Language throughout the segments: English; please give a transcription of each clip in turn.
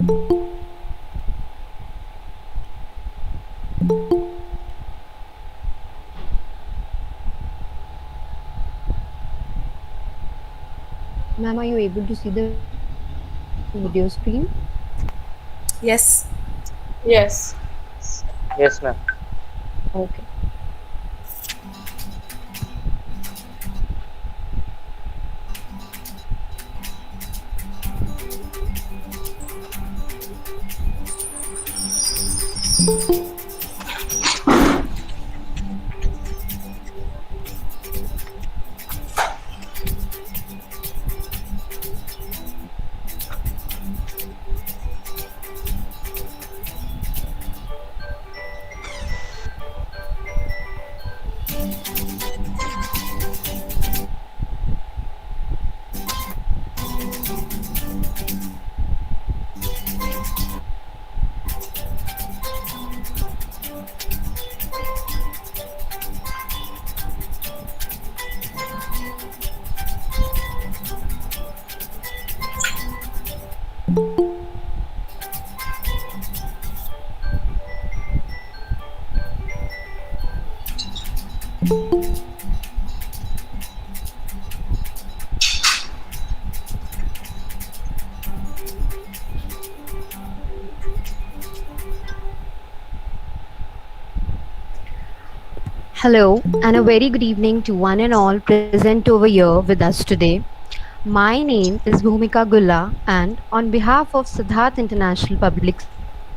Ma'am, are you able to see the video screen? Yes. Yes. Yes, ma'am. Okay. Hello, and a very good evening to one and all present over here with us today. My name is Bhumika Gulla, and on behalf of Siddharth International Public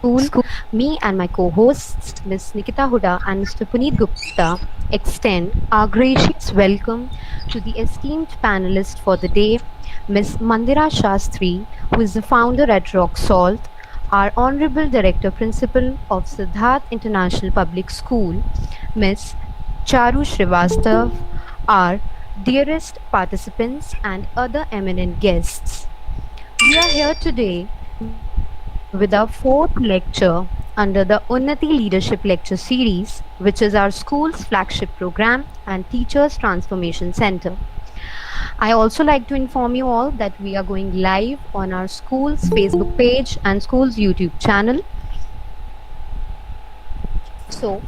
School, me and my co hosts, Ms. Nikita Huda and Mr. Puneet Gupta, extend our gracious welcome to the esteemed panelist for the day, Ms. Mandira Shastri, who is the founder at Rock Salt, our Honorable Director Principal of Siddharth International Public School, Ms. Charu Srivastav, our dearest participants and other eminent guests. We are here today with our fourth lecture under the Unnati Leadership Lecture Series, which is our school's flagship program and Teachers Transformation Center. I also like to inform you all that we are going live on our school's Facebook page and school's YouTube channel. So,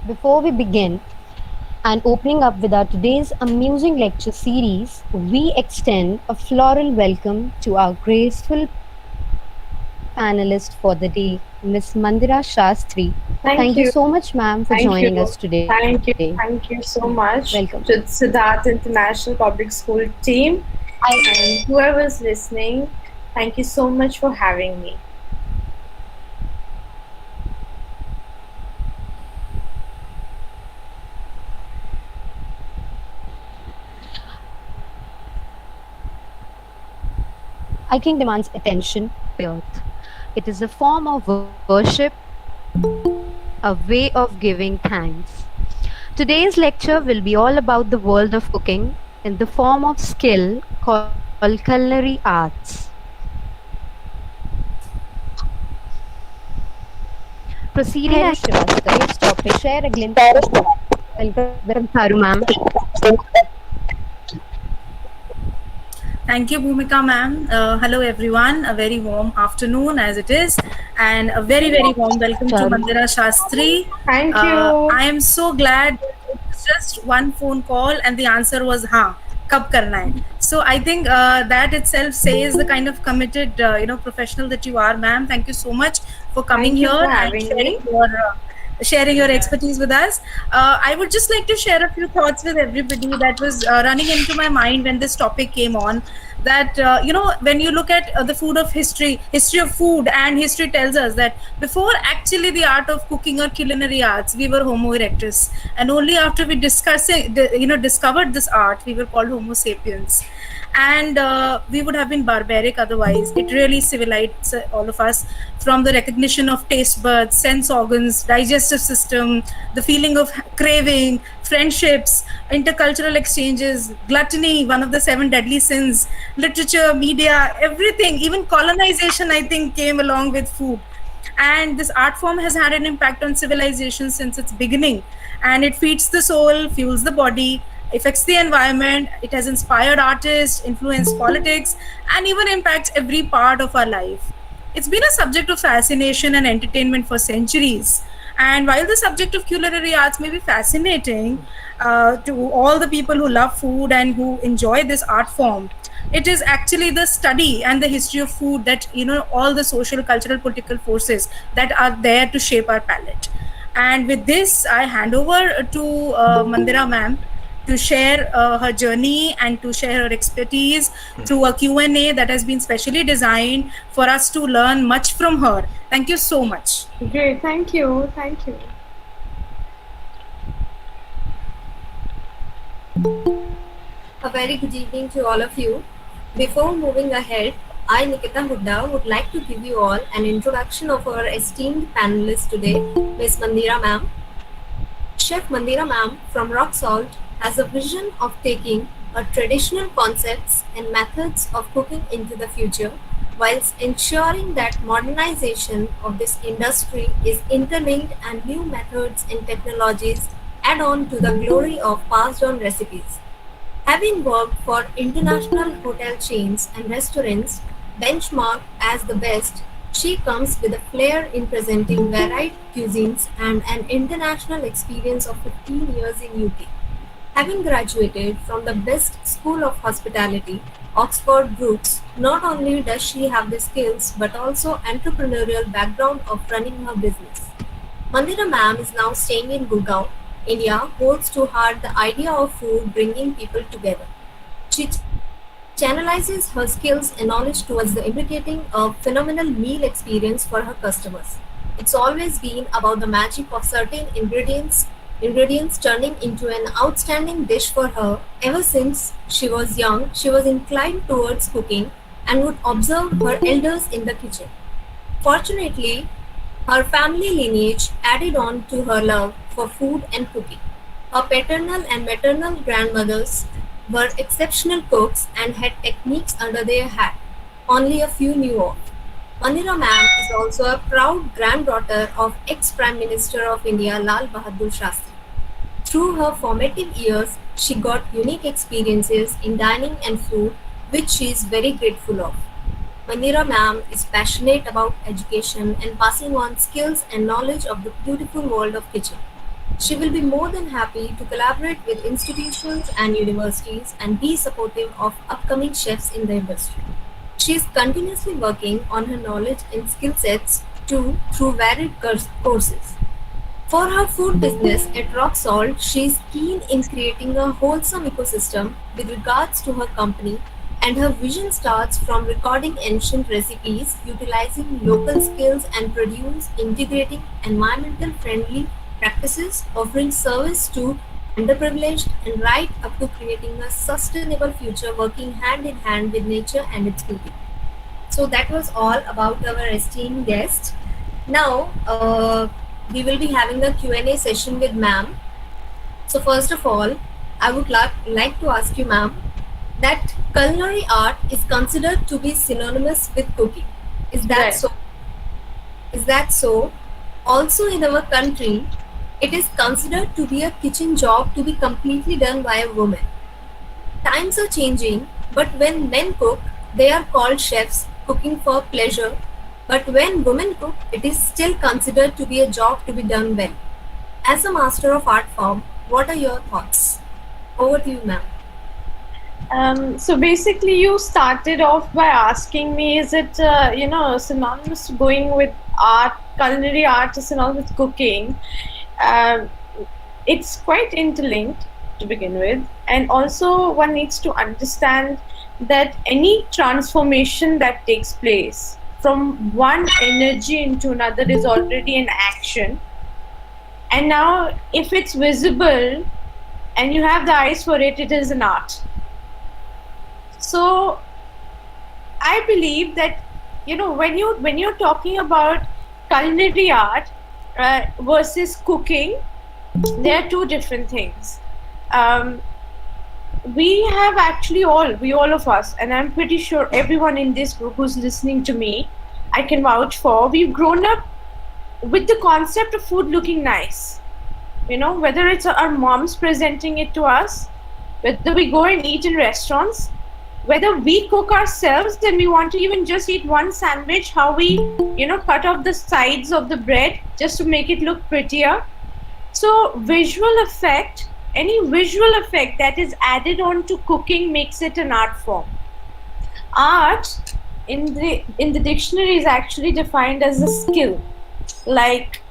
before we begin, and opening up with our today's amusing lecture series, we extend a floral welcome to our graceful panelist for the day, Miss Mandira Shastri. Thank you so much, Thank ma'am, you. for joining us Thank today. you. Thank you so Welcome. much to Siddharth International Public School team and whoever's listening. Thank you so much for having me. Hiking demands attention, earth. It is a form of worship, a way of giving thanks. Today's lecture will be all about the world of cooking in the form of skill called culinary arts. Proceeding as Shiva's topic, share a glimpse of welcome Tharu ma'am. Thank you, Bhumika ma'am. Hello, everyone. A very warm afternoon as it is, and a very, very warm welcome to Charu. Mandira Shastri. Thank you. I am so glad it was just one phone call, and the answer was "Ha, kab karna hai." So I think that itself says the kind of committed, professional that you are, ma'am. Thank you so much for coming Thank you here for and having sharing me. your expertise with us. I would just like to share a few thoughts with everybody that was running into my mind when this topic came on. That when you look at the history of food, and history tells us that before actually the art of cooking or culinary arts, we were Homo erectus, and only after we discovered this art, we were called Homo sapiens. And we would have been barbaric otherwise. It really civilized all of us, from the recognition of taste buds, sense organs, digestive system, the feeling of craving, friendships, intercultural exchanges, gluttony, one of the 7 deadly sins, literature, media, everything, even colonization, I think, came along with food. And this art form has had an impact on civilization since its beginning, and it feeds the soul, fuels the body, affects the environment. It has inspired artists, influenced politics, and even impacts every part of our life. It's been a subject of fascination and entertainment for centuries. And while the subject of culinary arts may be fascinating to all the people who love food and who enjoy this art form, it is actually the study and the history of food that, all the social, cultural, political forces that are there to shape our palate. And with this, I hand over to Mandira ma'am to share her journey and to share her expertise through a Q&A that has been specially designed for us to learn much from her. Thank you so much. Great, thank you, thank you. A very good evening to all of you. Before moving ahead, I, Nikita Hooda, would like to give you all an introduction of our esteemed panelists today, Ms. Mandira ma'am. Chef Mandira ma'am from Rock Salt has a vision of taking our traditional concepts and methods of cooking into the future, whilst ensuring that modernization of this industry is interlinked and new methods and technologies add on to the glory of passed on recipes. Having worked for international hotel chains and restaurants benchmarked as the best, she comes with a flair in presenting varied cuisines and an international experience of 15 years in UK. Having graduated from the best school of hospitality, Oxford Brookes, not only does she have the skills but also entrepreneurial background of running her business. Mandira ma'am is now staying in Gurgaon, India, holds to heart the idea of food bringing people together. She channelizes her skills and knowledge towards the implicating a phenomenal meal experience for her customers. It's always been about the magic of certain ingredients turning into an outstanding dish for her. Ever since she was young, she was inclined towards cooking and would observe her elders in the kitchen. Fortunately, her family lineage added on to her love for food and cooking. Her paternal and maternal grandmothers were exceptional cooks and had techniques under their hat only a few knew of. Manira ma'am is also a proud granddaughter of ex-Prime Minister of India Lal Bahadur Shastri. Through her formative years, she got unique experiences in dining and food, which she is very grateful of. Manira ma'am is passionate about education and passing on skills and knowledge of the beautiful world of kitchen. She will be more than happy to collaborate with institutions and universities and be supportive of upcoming chefs in the industry. She is continuously working on her knowledge and skill sets too through varied courses. For her food business at Rock Salt, she is keen in creating a wholesome ecosystem with regards to her company, and her vision starts from recording ancient recipes, utilizing local skills and produce, integrating environmental friendly practices, offering service to underprivileged, and right up to creating a sustainable future working hand in hand with nature and its beauty. So that was all about our esteemed guest. Now we will be having a Q&A session with ma'am. So first of all, I would like to ask you, ma'am, that culinary art is considered to be synonymous with cooking. Is that Right. so? Is that so? Also in our country, it is considered to be a kitchen job to be completely done by a woman. Times are changing, but when men cook, they are called chefs cooking for pleasure. But when women cook, it is still considered to be a job to be done well. As a master of art form, what are your thoughts? Over to you, ma'am. So basically, you started off by asking me, is it synonymous to going with art, culinary art is synonymous with cooking? It's quite interlinked to begin with, and also one needs to understand that any transformation that takes place from one energy into another is already an action. And now, if it's visible and you have the eyes for it, it is an art. So I believe that when you're talking about culinary art versus cooking, there are two different things. We have actually all of us, and I'm pretty sure everyone in this group who's listening to me, I can vouch for, we've grown up with the concept of food looking nice. Whether it's our moms presenting it to us, whether we go and eat in restaurants, whether we cook ourselves and we want to even just eat one sandwich, how we, cut off the sides of the bread just to make it look prettier. So visual effect, any visual effect that is added on to cooking makes it an art form. Art in the dictionary is actually defined as a skill. Like,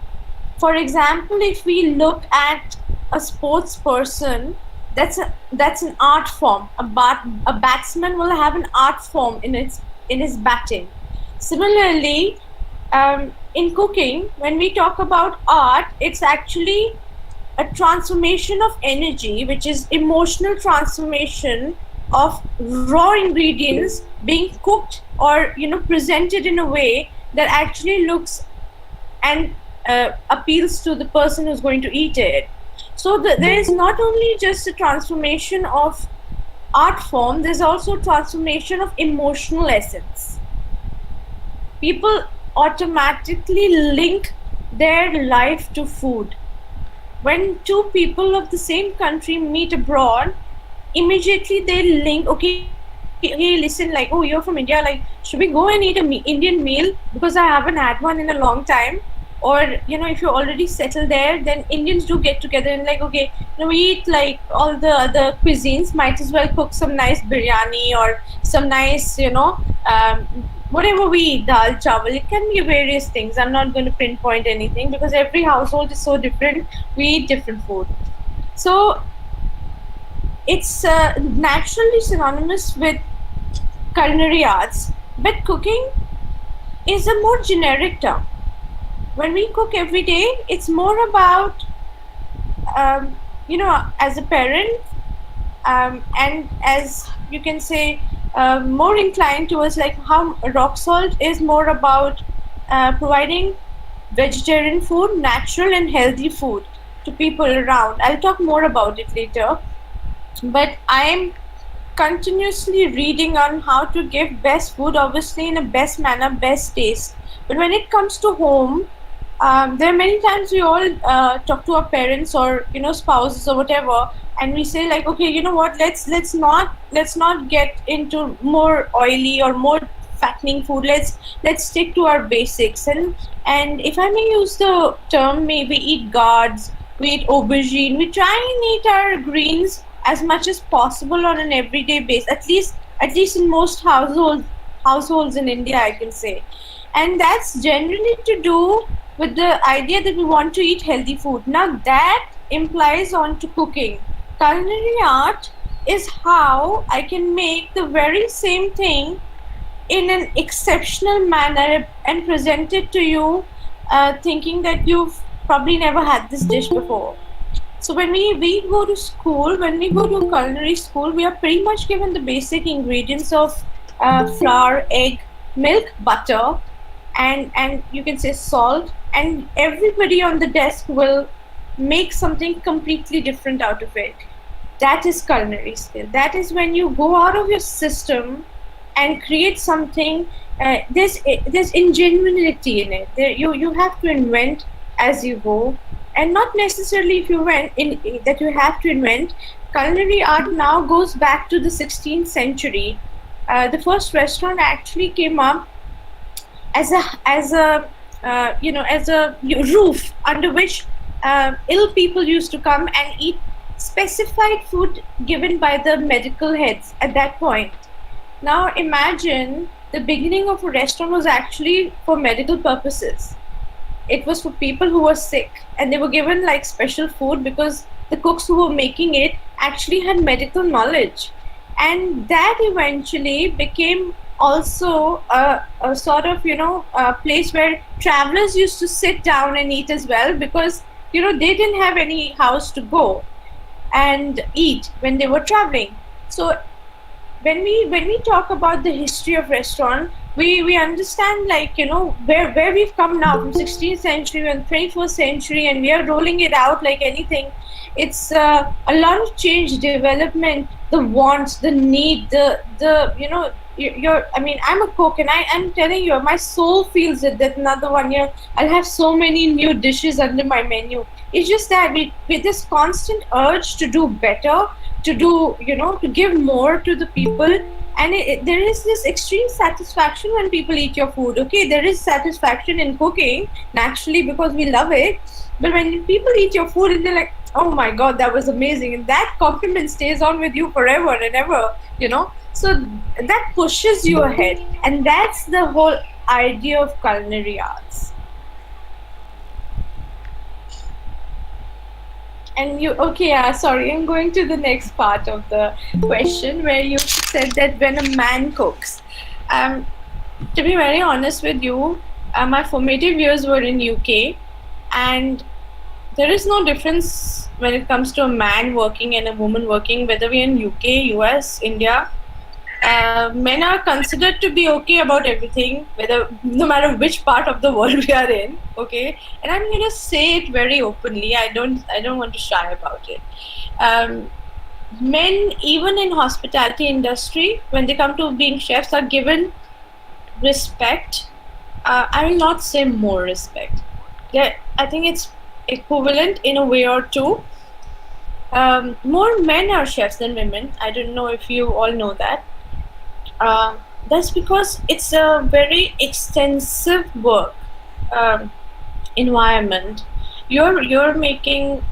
for example, if we look at a sports person, that's an art form. A batsman will have an art form in his batting. Similarly, in cooking, when we talk about art, it's actually a transformation of energy, which is emotional transformation of raw ingredients being cooked or presented in a way that actually looks and appeals to the person who's going to eat it. So there is not only just a transformation of art form, there's also a transformation of emotional essence. People automatically link their life to food. When two people of the same country meet abroad, immediately they link, okay, listen, like, oh, you're from India, like, should we go and eat an Indian meal because I haven't had one in a long time? Or if you're already settled there, then Indians do get together and like, okay, we eat like all the other cuisines, might as well cook some nice biryani or some nice whatever we eat, dal chawal, it can be various things. I'm not going to pinpoint anything because every household is so different, we eat different food. So it's naturally synonymous with culinary arts, but cooking is a more generic term. When we cook every day, it's more about as a parent, and as you can say, more inclined towards like how rock salt is more about providing vegetarian food, natural and healthy food to people around. I'll talk more about it later, but I'm continuously reading on how to give best food, obviously in a best manner, best taste. But when it comes to home, there are many times we all talk to our parents or spouses or whatever, and we say like, okay, you know what, let's not get into more oily or more fattening food. Let's stick to our basics, and if I may use the term, maybe eat gourds, we eat aubergine, we try and eat our greens as much as possible on an everyday basis, at least in most households in India, I can say. And that's generally to do with the idea that we want to eat healthy food. Now that implies on to cooking. Culinary art is how I can make the very same thing in an exceptional manner and present it to you, thinking that you've probably never had this dish before. So when we go to school, when we go to culinary school, we are pretty much given the basic ingredients of flour, egg, milk, butter, and you can say salt, and everybody on the desk will make something completely different out of it. That is culinary skill. That is when you go out of your system and create something. There's ingenuity in it. You have to invent as you go, and not necessarily if you went in that you have to invent. Culinary art now goes back to the 16th century. The first restaurant actually came up as a roof under which ill people used to come and eat specified food given by the medical heads at that point. Now imagine the beginning of a restaurant was actually for medical purposes. It was for people who were sick, and they were given like special food because the cooks who were making it actually had medical knowledge. And that eventually became also a sort of a place where travelers used to sit down and eat as well, because they didn't have any house to go and eat when they were traveling. So when we talk about the history of restaurant, we understand like where we've come now from 16th century and 21st century, and we are rolling it out like anything. It's a lot of change, development, the wants, the need, I'm a cook, and I'm telling you, my soul feels it that another 1 year I'll have so many new dishes under my menu. It's just that with this constant urge to do better, to do to give more to the people, and there is this extreme satisfaction when people eat your food. Okay, there is satisfaction in cooking naturally because we love it, but when people eat your food and they're like, oh my god, that was amazing, and that compliment stays on with you forever and ever, so that pushes you ahead, and that's the whole idea of culinary arts. And you, okay, sorry, I'm going to the next part of the question where you said that when a man cooks. To be very honest with you, my formative years were in UK, and there is no difference when it comes to a man working and a woman working, whether we're in UK, US, India. Men are considered to be okay about everything, no matter which part of the world we are in. Okay, and I'm gonna say it very openly. I don't want to shy about it. Men, even in hospitality industry, when they come to being chefs, are given respect. I will not say more respect. I think it's equivalent in a way or two. More men are chefs than women. I don't know if you all know that. That's because it's a very extensive work environment. You're making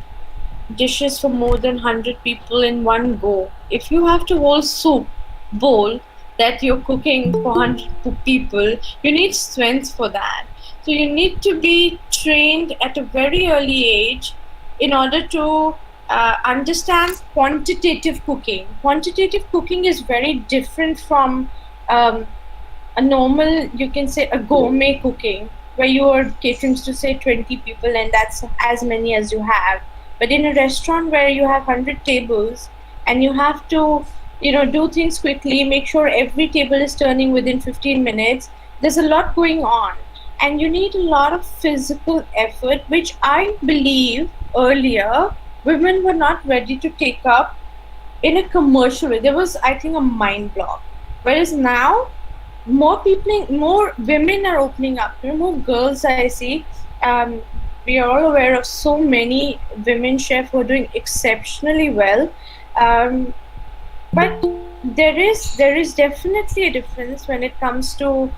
dishes for more than 100 people in one go. If you have to hold soup bowl that you're cooking for 100 people, you need strength for that. So you need to be trained at a very early age in order to understand quantitative cooking. Quantitative cooking is very different from a normal, you can say, a gourmet cooking, where you are catering to say 20 people and that's as many as you have. But in a restaurant where you have 100 tables and you have to, do things quickly, make sure every table is turning within 15 minutes, there's a lot going on. And you need a lot of physical effort, which I believe earlier women were not ready to take up in a commercial way. There was, I think, a mind block. Whereas now, more women are opening up. More girls I see. We are all aware of so many women chefs who are doing exceptionally well. But there is definitely a difference when it comes to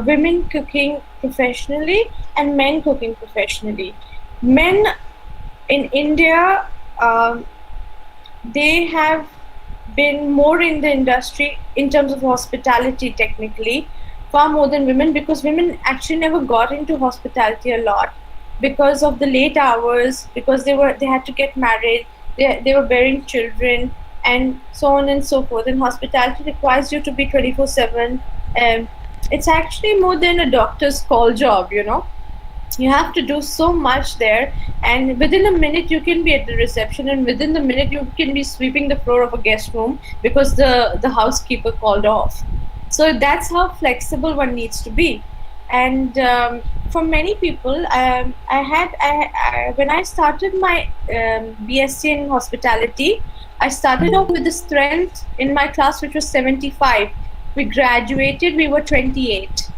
women cooking professionally and men cooking professionally. Men in India, they have been more in the industry in terms of hospitality, technically, far more than women, because women actually never got into hospitality a lot because of the late hours, because they had to get married, they were bearing children, and so on and so forth. And hospitality requires you to be 24/7. It's actually more than a doctor's call job, You have to do so much there, and within a minute you can be at the reception, and within the minute you can be sweeping the floor of a guest room because the housekeeper called off. So that's how flexible one needs to be. And for many people, when I started my BSc in hospitality, I started off with the strength in my class, which was 75. We graduated, we were 28.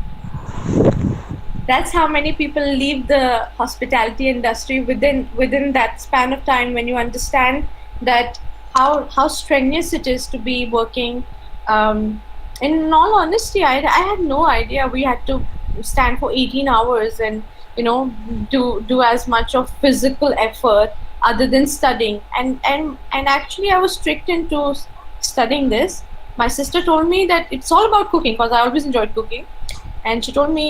That's how many people leave the hospitality industry within that span of time, when you understand that how strenuous it is to be working. In all honesty, I had no idea we had to stand for 18 hours and do as much of physical effort other than studying. And actually I was strict into studying this. My sister told me that it's all about cooking, because I always enjoyed cooking. And she told me,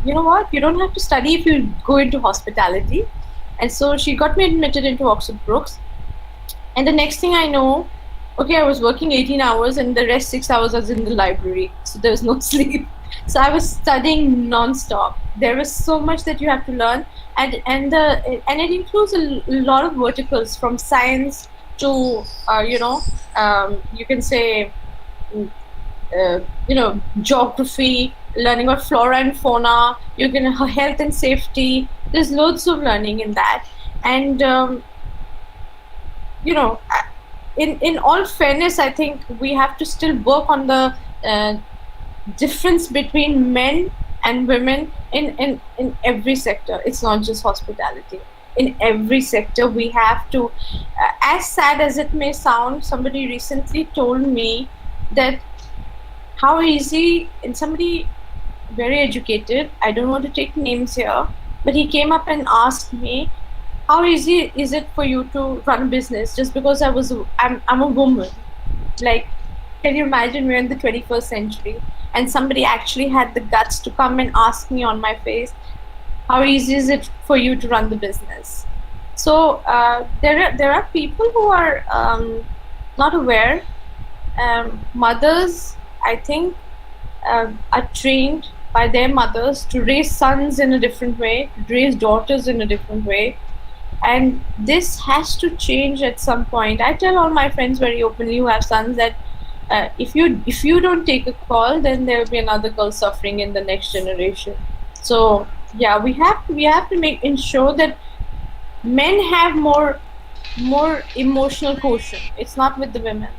you know what, you don't have to study if you go into hospitality. And so she got me admitted into Oxford Brookes. And the next thing I know, okay, I was working 18 hours and the rest 6 hours I was in the library. So there was no sleep. So I was studying non-stop. There was so much that you have to learn. And it includes a lot of verticals, from science to, you can say, geography, learning about flora and fauna, you can health and safety. There's loads of learning in that. And in all fairness, I think we have to still work on the difference between men and women in every sector. It's not just hospitality. In every sector, we have to, as sad as it may sound, somebody recently told me that how easy, and somebody very educated, I don't want to take names here, but he came up and asked me, how easy is it for you to run a business just because I'm a woman? Like, can you imagine, we're in the 21st century and somebody actually had the guts to come and ask me on my face, how easy is it for you to run the business? So there are people who are not aware. Mothers, I think, are trained by their mothers to raise sons in a different way, to raise daughters in a different way. And this has to change at some point. I tell all my friends very openly who have sons that if you don't take a call, then there will be another girl suffering in the next generation. So yeah, we have to ensure that men have more emotional quotient. It's not with the women.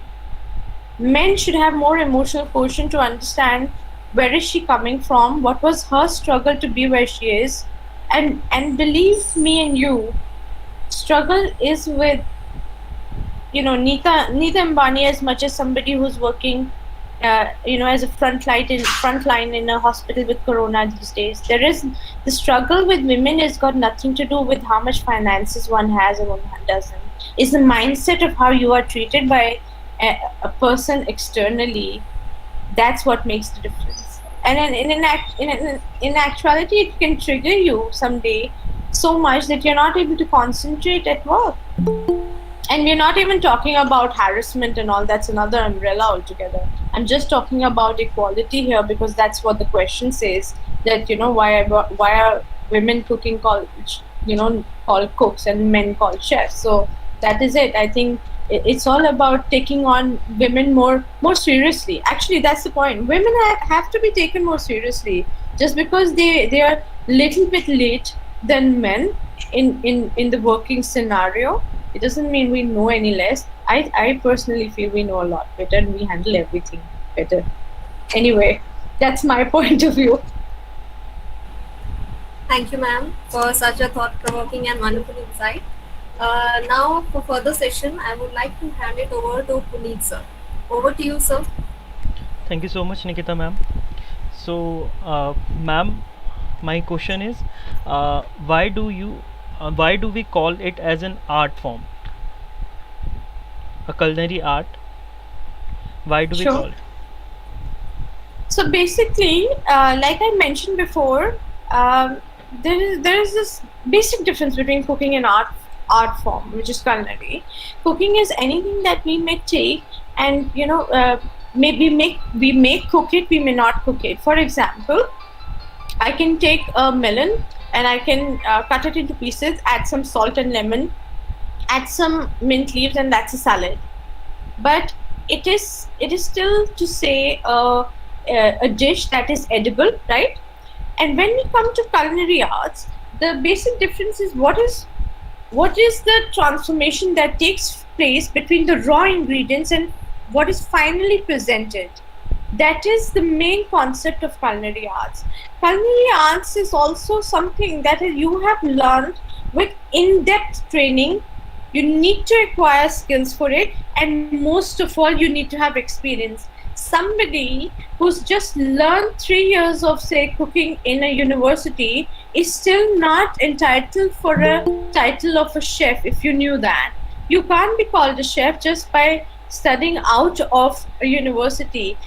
Men should have more emotional quotient to understand where is she coming from, what was her struggle to be where she is, and believe me and you, struggle is with, Nita Ambani, as much as somebody who's working as a frontline in a hospital with corona these days. There is the struggle with women has got nothing to do with how much finances one has or one doesn't. It's the mindset of how you are treated by a person externally. That's what makes the difference. And in actuality, it can trigger you someday so much that you're not able to concentrate at work. And we're not even talking about harassment and all. That's another umbrella altogether. I'm just talking about equality here because that's what the question says. That why are women cooking called cooks and men called chefs? So that is it. I think it's all about taking on women more seriously. Actually, that's the point. Women have to be taken more seriously. Just because they are little bit late than men in the working scenario, it doesn't mean we know any less. I personally feel we know a lot better and we handle everything better. Anyway, that's my point of view. Thank you, ma'am, for such a thought-provoking and wonderful insight. Now, for further session, I would like to hand it over to Puneet, sir. Over to you, sir. Thank you so much, Nikita ma'am. So, ma'am, my question is, why do we call it as an art form, a culinary art? Why do we call it? So basically, like I mentioned before, there is this basic difference between cooking and art form, which is culinary. Cooking is anything that we may take and maybe we may cook it, we may not cook it. For example, I can take a melon and I can cut it into pieces, add some salt and lemon, add some mint leaves, and that's a salad. But it is still to say a dish that is edible, right? And when we come to culinary arts, the basic difference is what is the transformation that takes place between the raw ingredients and what is finally presented. That is the main concept of culinary arts. Culinary arts is also something that you have learned with in-depth training. You need to acquire skills for it, and most of all, you need to have experience. Somebody who's just learned 3 years of, say, cooking in a university is still not entitled for a title of a chef, if you knew that. You can't be called a chef just by studying out of a university.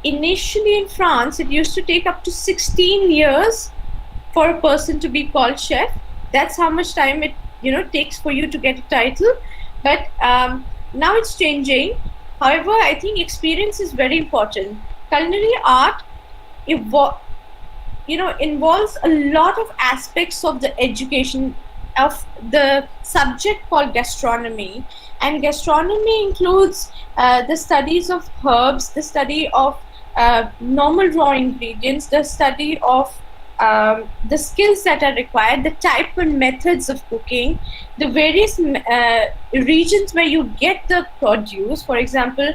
Initially in France, it used to take up to 16 years for a person to be called chef. That's how much time it takes for you to get a title. But now it's changing. However, I think experience is very important. Culinary art involves a lot of aspects of the education of the subject called gastronomy. And gastronomy includes the studies of herbs, the study of normal raw ingredients, the study of the skills that are required, the type and methods of cooking, the various regions where you get the produce. For example,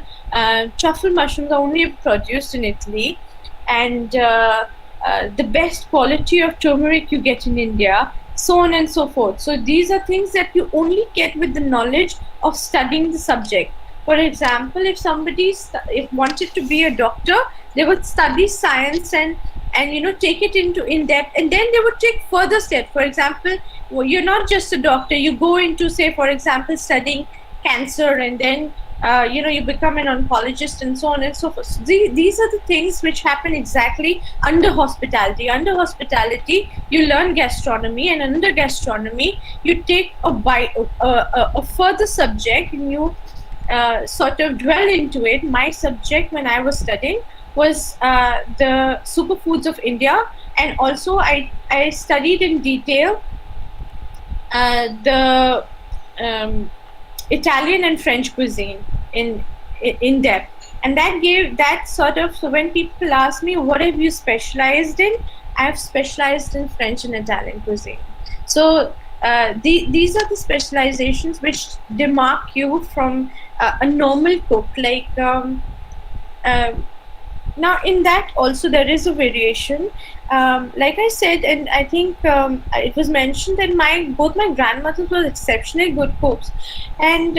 truffle mushrooms are only produced in Italy, and the best quality of turmeric you get in India, so on and so forth. So these are things that you only get with the knowledge of studying the subject. For example, if somebody if wanted to be a doctor, they would study science and take it into in depth, and then they would take further steps. For example, you're not just a doctor; you go into, say, for example, studying cancer, and then you become an oncologist and so on and so forth. So these are the things which happen exactly under hospitality. Under hospitality, you learn gastronomy, and under gastronomy, you take a further subject, and you sort of dwell into it. My subject when I was studying was the superfoods of India, and also I studied in detail the Italian and French cuisine in depth, and that gave that sort of. So when people ask me what have you specialized in, I have specialized in French and Italian cuisine. So these are the specializations which demark you from a normal cook. Now in that also there is a variation. Like I said, and I think it was mentioned that both my grandmothers were exceptionally good cooks, and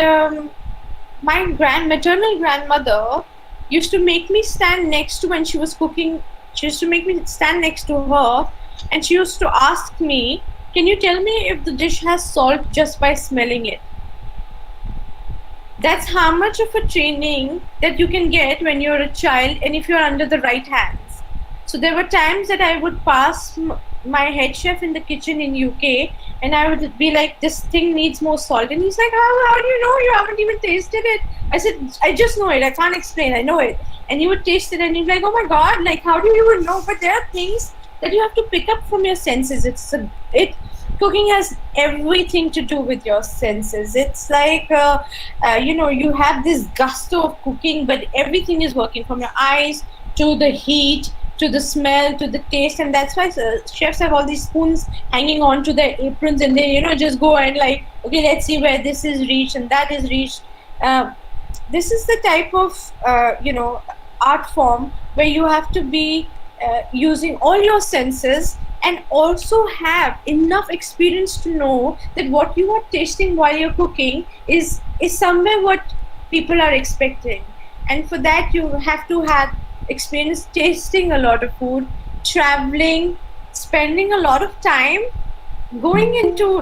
my maternal grandmother used to make me stand next to when she was cooking. She used to make me stand next to her, and she used to ask me, "Can you tell me if the dish has salt just by smelling it?" That's how much of a training that you can get when you're a child and if you're under the right hands. So there were times that I would pass my head chef in the kitchen in UK, and I would be like, "This thing needs more salt," and he's like, how do you know? You haven't even tasted it." I said, "I just know it. I can't explain. I know it." And he would taste it, and he'd be like, "Oh my God, like how do you even know?" But there are things that you have to pick up from your senses. Cooking has everything to do with your senses. It's like you have this gusto of cooking, but everything is working from your eyes to the heat to the smell to the taste, and that's why chefs have all these spoons hanging on to their aprons, and they just go and like, okay, let's see where this is reached and that is reached. This is the type of art form where you have to be using all your senses and also have enough experience to know that what you are tasting while you're cooking is somewhere what people are expecting. And for that you have to have experience tasting a lot of food, traveling, spending a lot of time going into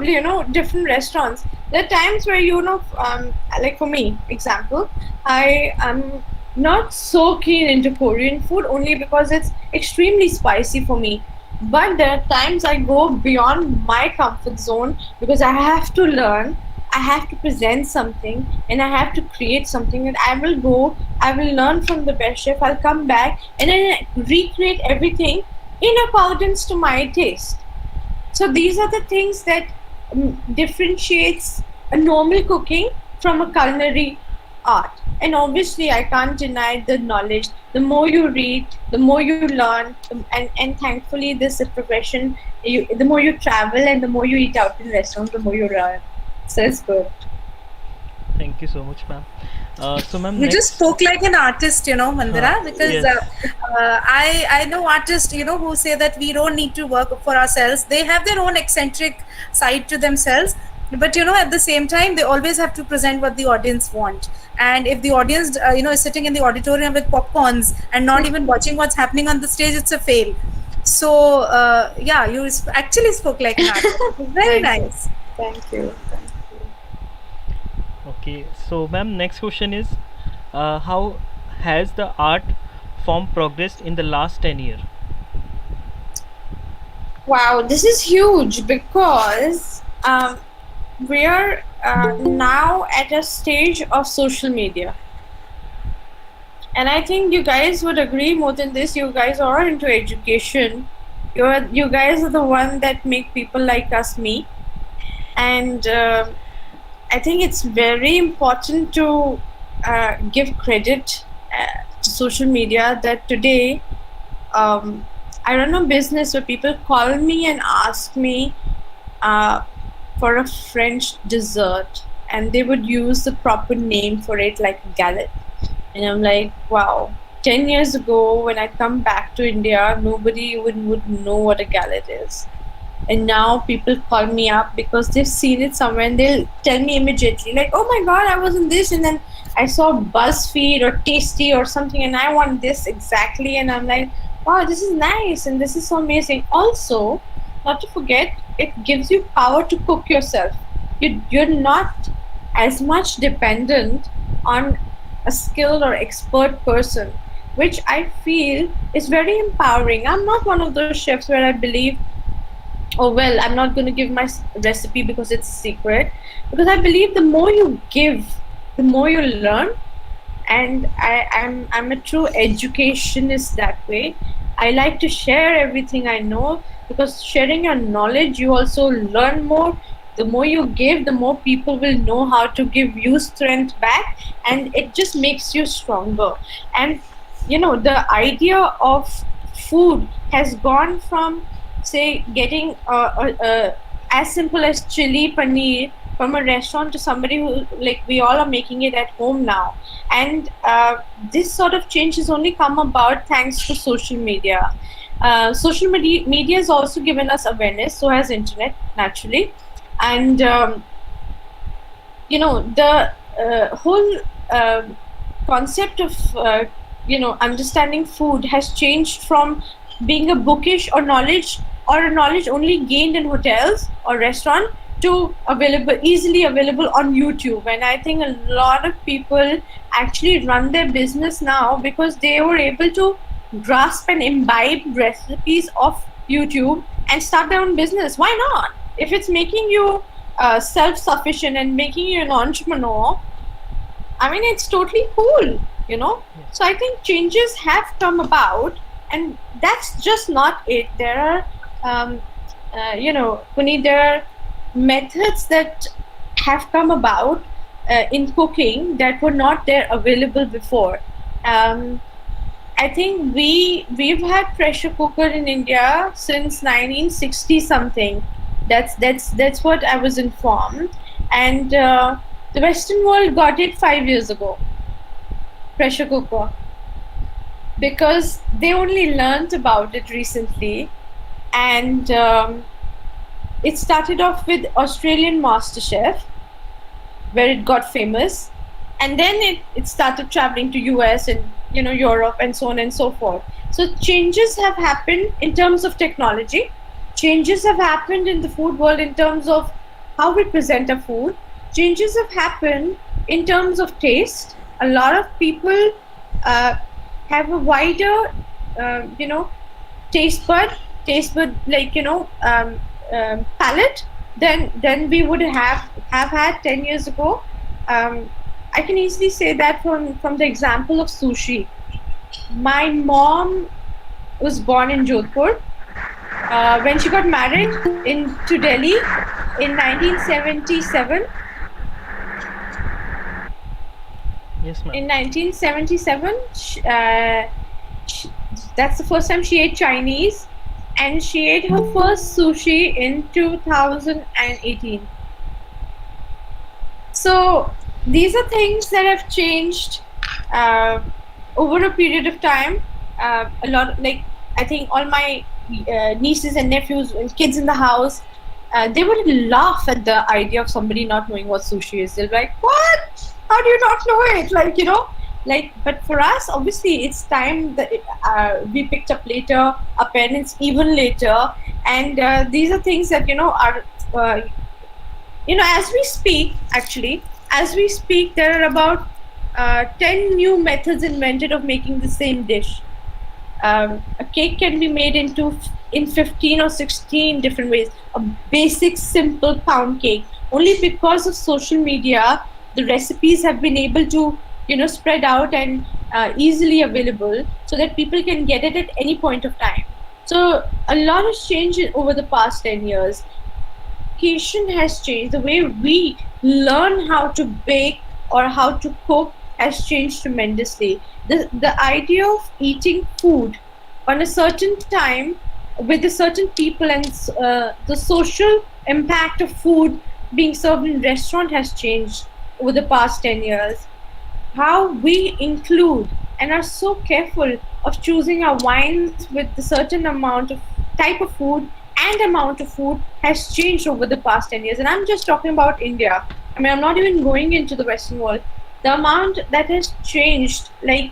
different restaurants. There are times where like for me example, I am not so keen into Korean food only because it's extremely spicy for me. But there are times I go beyond my comfort zone because I have to learn, I have to present something, and I have to create something. And I will learn from the best chef. I'll come back and then recreate everything in accordance to my taste. So these are the things that differentiates a normal cooking from a culinary art. And obviously I can't deny the knowledge. The more you read, the more you learn, and thankfully this is a profession. The more you travel and the more you eat out in restaurants, the more you learn. So it's good. Thank you so much, ma'am. So, ma'am, You next. just spoke like an artist, Mandira, because Yes. I know artists, who say that we don't need to work for ourselves. They have their own eccentric side to themselves, but at the same time, they always have to present what the audience want. And if the audience, is sitting in the auditorium with popcorns and not even watching what's happening on the stage, it's a fail. So yeah, you actually spoke like an artist. Very nice. Thank you. Okay. So, ma'am, next question is, how has the art form progressed in the last 10 years? Wow, this is huge because we are now at a stage of social media. And I think you guys would agree more than this. You guys are into education. You guys are the one that make people like us meet. And I think it's very important to give credit to social media that today I run a business where people call me and ask me for a French dessert, and they would use the proper name for it, like galette. And I'm like, wow. 10 years ago, when I come back to India, nobody would know what a galette is. And now people call me up because they've seen it somewhere and they'll tell me immediately, like, oh my god, I was in this, and then I saw BuzzFeed or Tasty or something, and I want this exactly. And I'm like, wow, this is nice and this is so amazing. Also, not to forget, it gives you power to cook yourself. You're not as much dependent on a skilled or expert person, which I feel is very empowering. I'm not one of those chefs where I believe, oh well, I'm not going to give my recipe because it's a secret, because I believe the more you give, the more you learn. And I'm a true educationist that way. I like to share everything I know, because sharing your knowledge, you also learn more. The more you give, the more people will know how to give you strength back, and it just makes you stronger. And the idea of food has gone from, say, getting as simple as chili paneer from a restaurant to somebody who, like, we all are making it at home now. And this sort of change has only come about thanks to social media. Social media has also given us awareness, so has internet, naturally. And the whole concept of understanding food has changed from being a bookish or a knowledge only gained in hotels or restaurant, to easily available on YouTube. And I think a lot of people actually run their business now because they were able to grasp and imbibe recipes of YouTube and start their own business. Why not? If it's making you self-sufficient and making you an entrepreneur, I mean, it's totally cool. So I think changes have come about, and that's just not it. There are, Puneet, there are methods that have come about in cooking that were not there available before. I think we've had pressure cooker in India since 1960 something. That's what I was informed, and the Western world got it 5 years ago. Pressure cooker, because they only learned about it recently, and it started off with Australian MasterChef, where it got famous, and then it started traveling to US and Europe and so on and so forth. So changes have happened in terms of technology. Changes have happened in the food world in terms of how we present our food. Changes have happened in terms of taste. A lot of people have a wider, taste bud, palate than we would have had 10 years ago. I can easily say that from the example of sushi. My mom was born in Jodhpur. When she got married to Delhi in 1977. Yes, ma'am. In 1977, that's the first time she ate Chinese, and she ate her first sushi in 2018. So these are things that have changed over a period of time. A lot, like, I think all my nieces and nephews and kids in the house, they would laugh at the idea of somebody not knowing what sushi is. They'll be like, what? How do you not know it? But for us, obviously, it's time that we picked up later, our parents even later, and these are things that are as we speak, there are about 10 new methods invented of making the same dish. A cake can be made in 15 or 16 different ways. A basic, simple pound cake. Only because of social media, the recipes have been able to, spread out and easily available, so that people can get it at any point of time. So a lot has changed over the past 10 years. Education has changed. The way we learn how to bake or how to cook has changed tremendously. The idea of eating food on a certain time with a certain people, and the social impact of food being served in restaurant has changed over the past 10 years. How we include and are so careful of choosing our wines with a certain amount of type of food and amount of food has changed over the past 10 years. And I'm just talking about India. I mean, I'm not even going into the Western world. The amount that has changed, like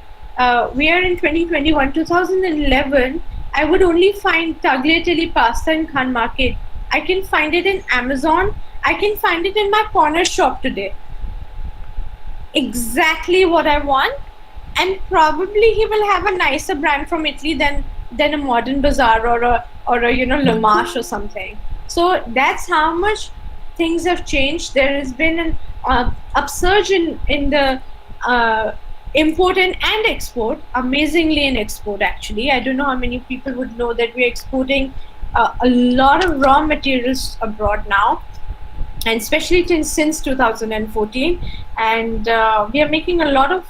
we are in 2021, 2011, I would only find tagliatelle pasta in Khan Market. I can find it in Amazon. I can find it in my corner shop today. Exactly what I want, and probably he will have a nicer brand from Italy than a modern bazaar or a Lamash or something. So that's how much things have changed. There has been an upsurge in the import and export, amazingly in export actually. I don't know how many people would know that we're exporting a lot of raw materials abroad now, and especially since 2014, and we are making a lot of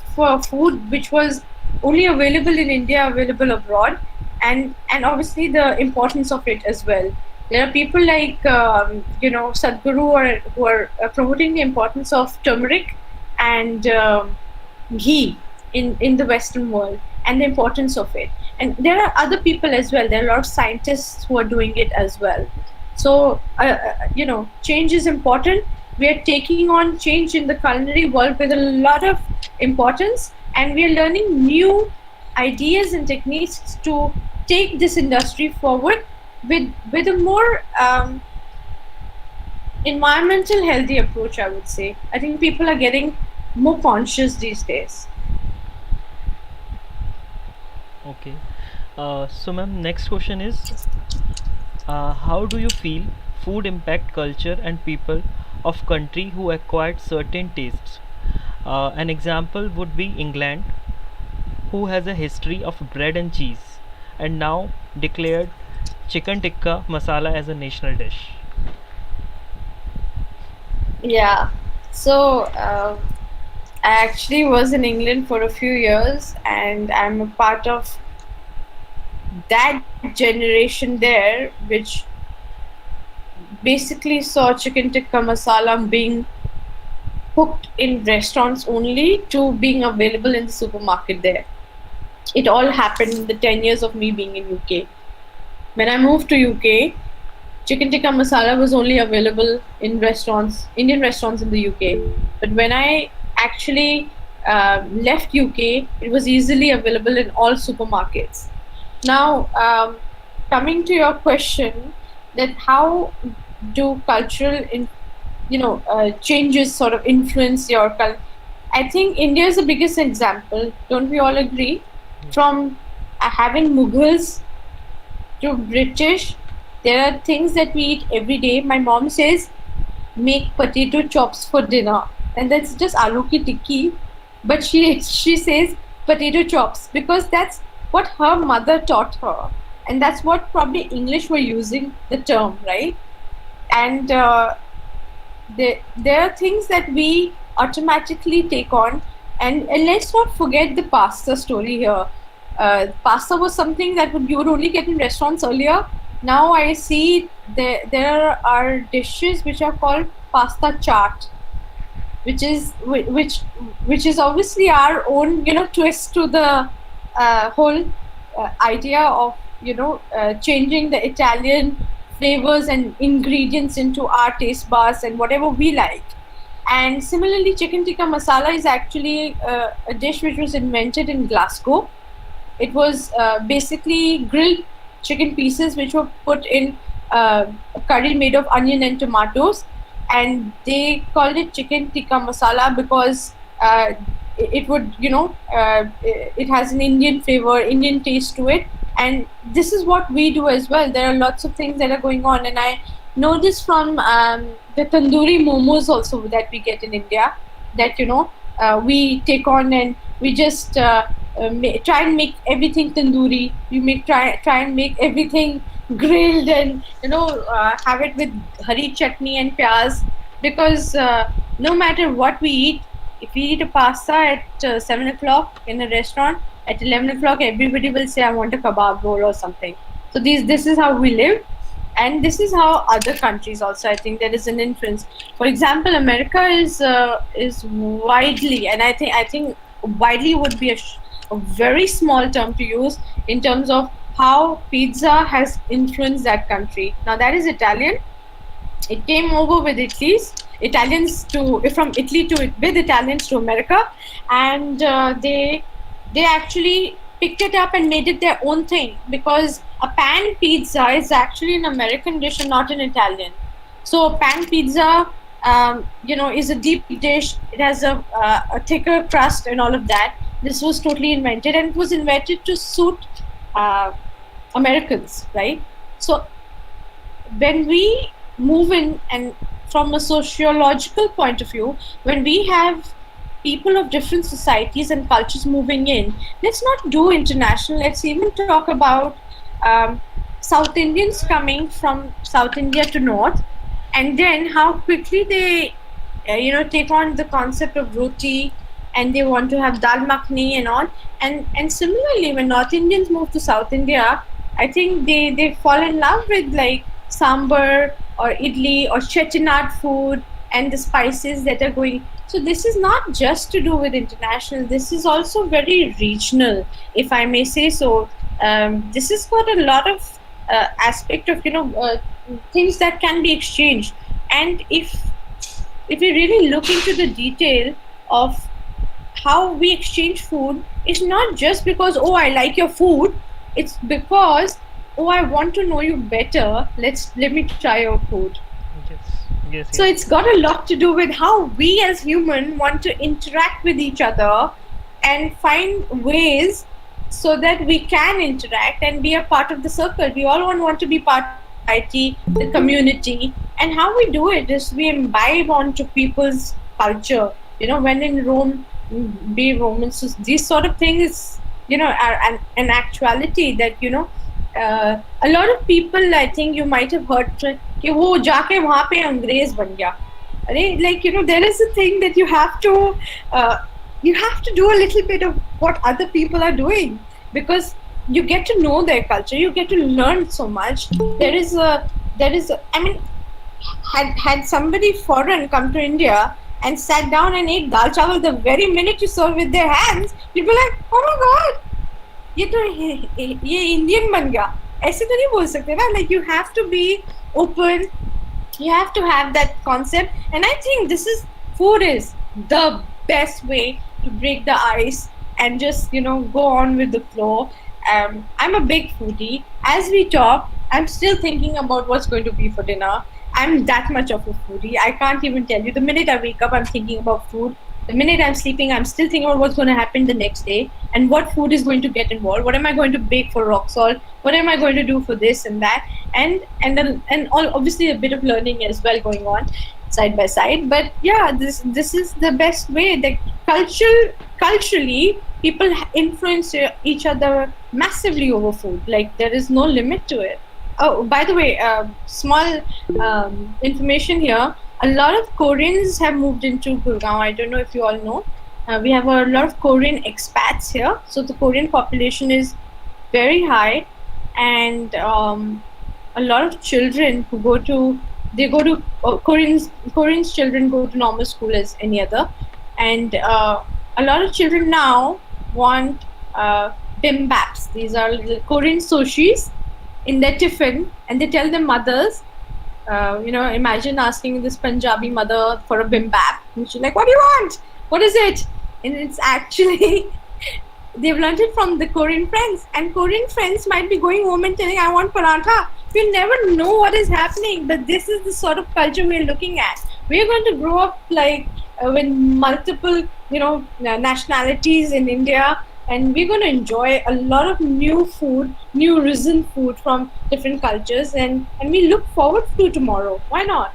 food which was only available in India available abroad, and obviously the importance of it as well. There are people like Sadhguru who are promoting the importance of turmeric and ghee in the Western world, and the importance of it. And there are other people as well. There are a lot of scientists who are doing it as well. So change is important. We are taking on change in the culinary world with a lot of importance, and we are learning new ideas and techniques to take this industry forward with a more environmental healthy approach, I would say. I think people are getting more conscious these days. Okay. So, ma'am, next question is, how do you feel food impact culture and people of country who acquired certain tastes? An example would be England, who has a history of bread and cheese, and now declared chicken tikka masala as a national dish. Yeah. So I actually was in England for a few years, and I'm a part of that generation there, which basically saw chicken tikka masala being cooked in restaurants only to being available in the supermarket there. It all happened in the 10 years of me being in UK. When I moved to UK, chicken tikka masala was only available in restaurants, Indian restaurants in the UK. But when I actually left UK, it was easily available in all supermarkets. Now, coming to your question, that how do cultural, changes sort of influence your culture? I think India is the biggest example. Don't we all agree? From having Mughals to British, there are things that we eat every day. My mom says, make potato chops for dinner, and that's just aloo ki tikki, but she says potato chops because that's what her mother taught her, and that's what probably English were using the term, right? And there are things that we automatically take on, and let's not forget the pasta story here. Pasta was something that you would only get in restaurants earlier. Now I see there are dishes which are called pasta chaat, which is obviously our own twist to the whole idea of changing the Italian flavors and ingredients into our taste buds and whatever we like. And similarly, chicken tikka masala is actually a dish which was invented in Glasgow. It was basically grilled chicken pieces which were put in a curry made of onion and tomatoes, and they called it chicken tikka masala because it would it has an Indian flavor, Indian taste to it. And this is what we do as well. There are lots of things that are going on, and I know this from the tandoori momos also that we get in India, that we take on, and we just try and make everything tandoori. We try and make everything grilled, and have it with hari chutney and pyaz, because no matter what we eat, if we eat a pasta at 7 o'clock in a restaurant, at 11 o'clock everybody will say, I want a kebab roll or something. So this is how we live, and this is how other countries also, I think there is an influence. For example, America is widely, and I think widely would be a very small term to use in terms of how pizza has influenced that country. Now that is Italian. It came over with Italians to from Italy to with Italians to America, and they actually picked it up and made it their own thing, because a pan pizza is actually an American dish and not an Italian. So pan pizza, is a deep dish. It has a thicker crust and all of that. This was totally invented, and it was invented to suit uh, Americans, right? So when we move in, and from a sociological point of view, when we have people of different societies and cultures moving in, let's not do international. Let's even talk about um, South Indians coming from South India to North, and then how quickly they, take on the concept of roti, and they want to have dal makhni and all. And similarly, when North Indians move to South India, I think they fall in love with like sambar or idli or chettinad food and the spices that are going. So this is not just to do with international. This is also very regional, if I may say so. This has got a lot of aspect of things that can be exchanged. And if we really look into the detail of how we exchange food, it's not just because, oh, I like your food. It's because, oh, I want to know you better. Let me try your food. Yes. Yes. So it's got a lot to do with how we as human want to interact with each other and find ways so that we can interact and be a part of the circle. We all want to be part of society, the community, and how we do it is we imbibe onto people's culture. When in Rome, be Romans, so these sort of things, are an actuality that a lot of people, I think you might have heard कि वो जाके वहाँ पे अंग्रेज बन गया. अरे there is a thing that you have to do a little bit of what other people are doing, because you get to know their culture, you get to learn so much. There is I mean, had somebody foreign come to India and sat down and ate dal chawal the very minute you serve with their hands, people are like, oh my god, ये Indian बन गया. ऐसे तो नहीं बोल सकते ना. Like, you have to be open, you have to have that concept, and I think food is the best way to break the ice and just go on with the flow. I'm a big foodie. As we talk, I'm still thinking about what's going to be for dinner. I'm that much of a foodie. I can't even tell you. The minute I wake up, I'm thinking about food. The minute I'm sleeping, I'm still thinking about what's going to happen the next day and what food is going to get involved. What am I going to bake for rock salt? What am I going to do for this and that? And all, obviously a bit of learning as well going on side by side. But yeah, this is the best way. That culturally, people influence each other massively over food. Like, there is no limit to it. Oh, by the way, small information here. A lot of Koreans have moved into Gurgaon. I don't know if you all know. We have a lot of Korean expats here. So the Korean population is very high. And a lot of children who Koreans children go to normal school as any other. And a lot of children now want bimbaps. These are little Korean sushis in their tiffin, and they tell their mothers, imagine asking this Punjabi mother for a bimbap, and she's like, what do you want? What is it? And it's actually, they've learned it from the Korean friends, and Korean friends might be going home and telling, I want parantha. You never know what is happening, but this is the sort of culture we're looking at. We're going to grow up like with multiple, nationalities in India, and we're going to enjoy a lot of new food, new risen food from different cultures, and we look forward to tomorrow. Why not?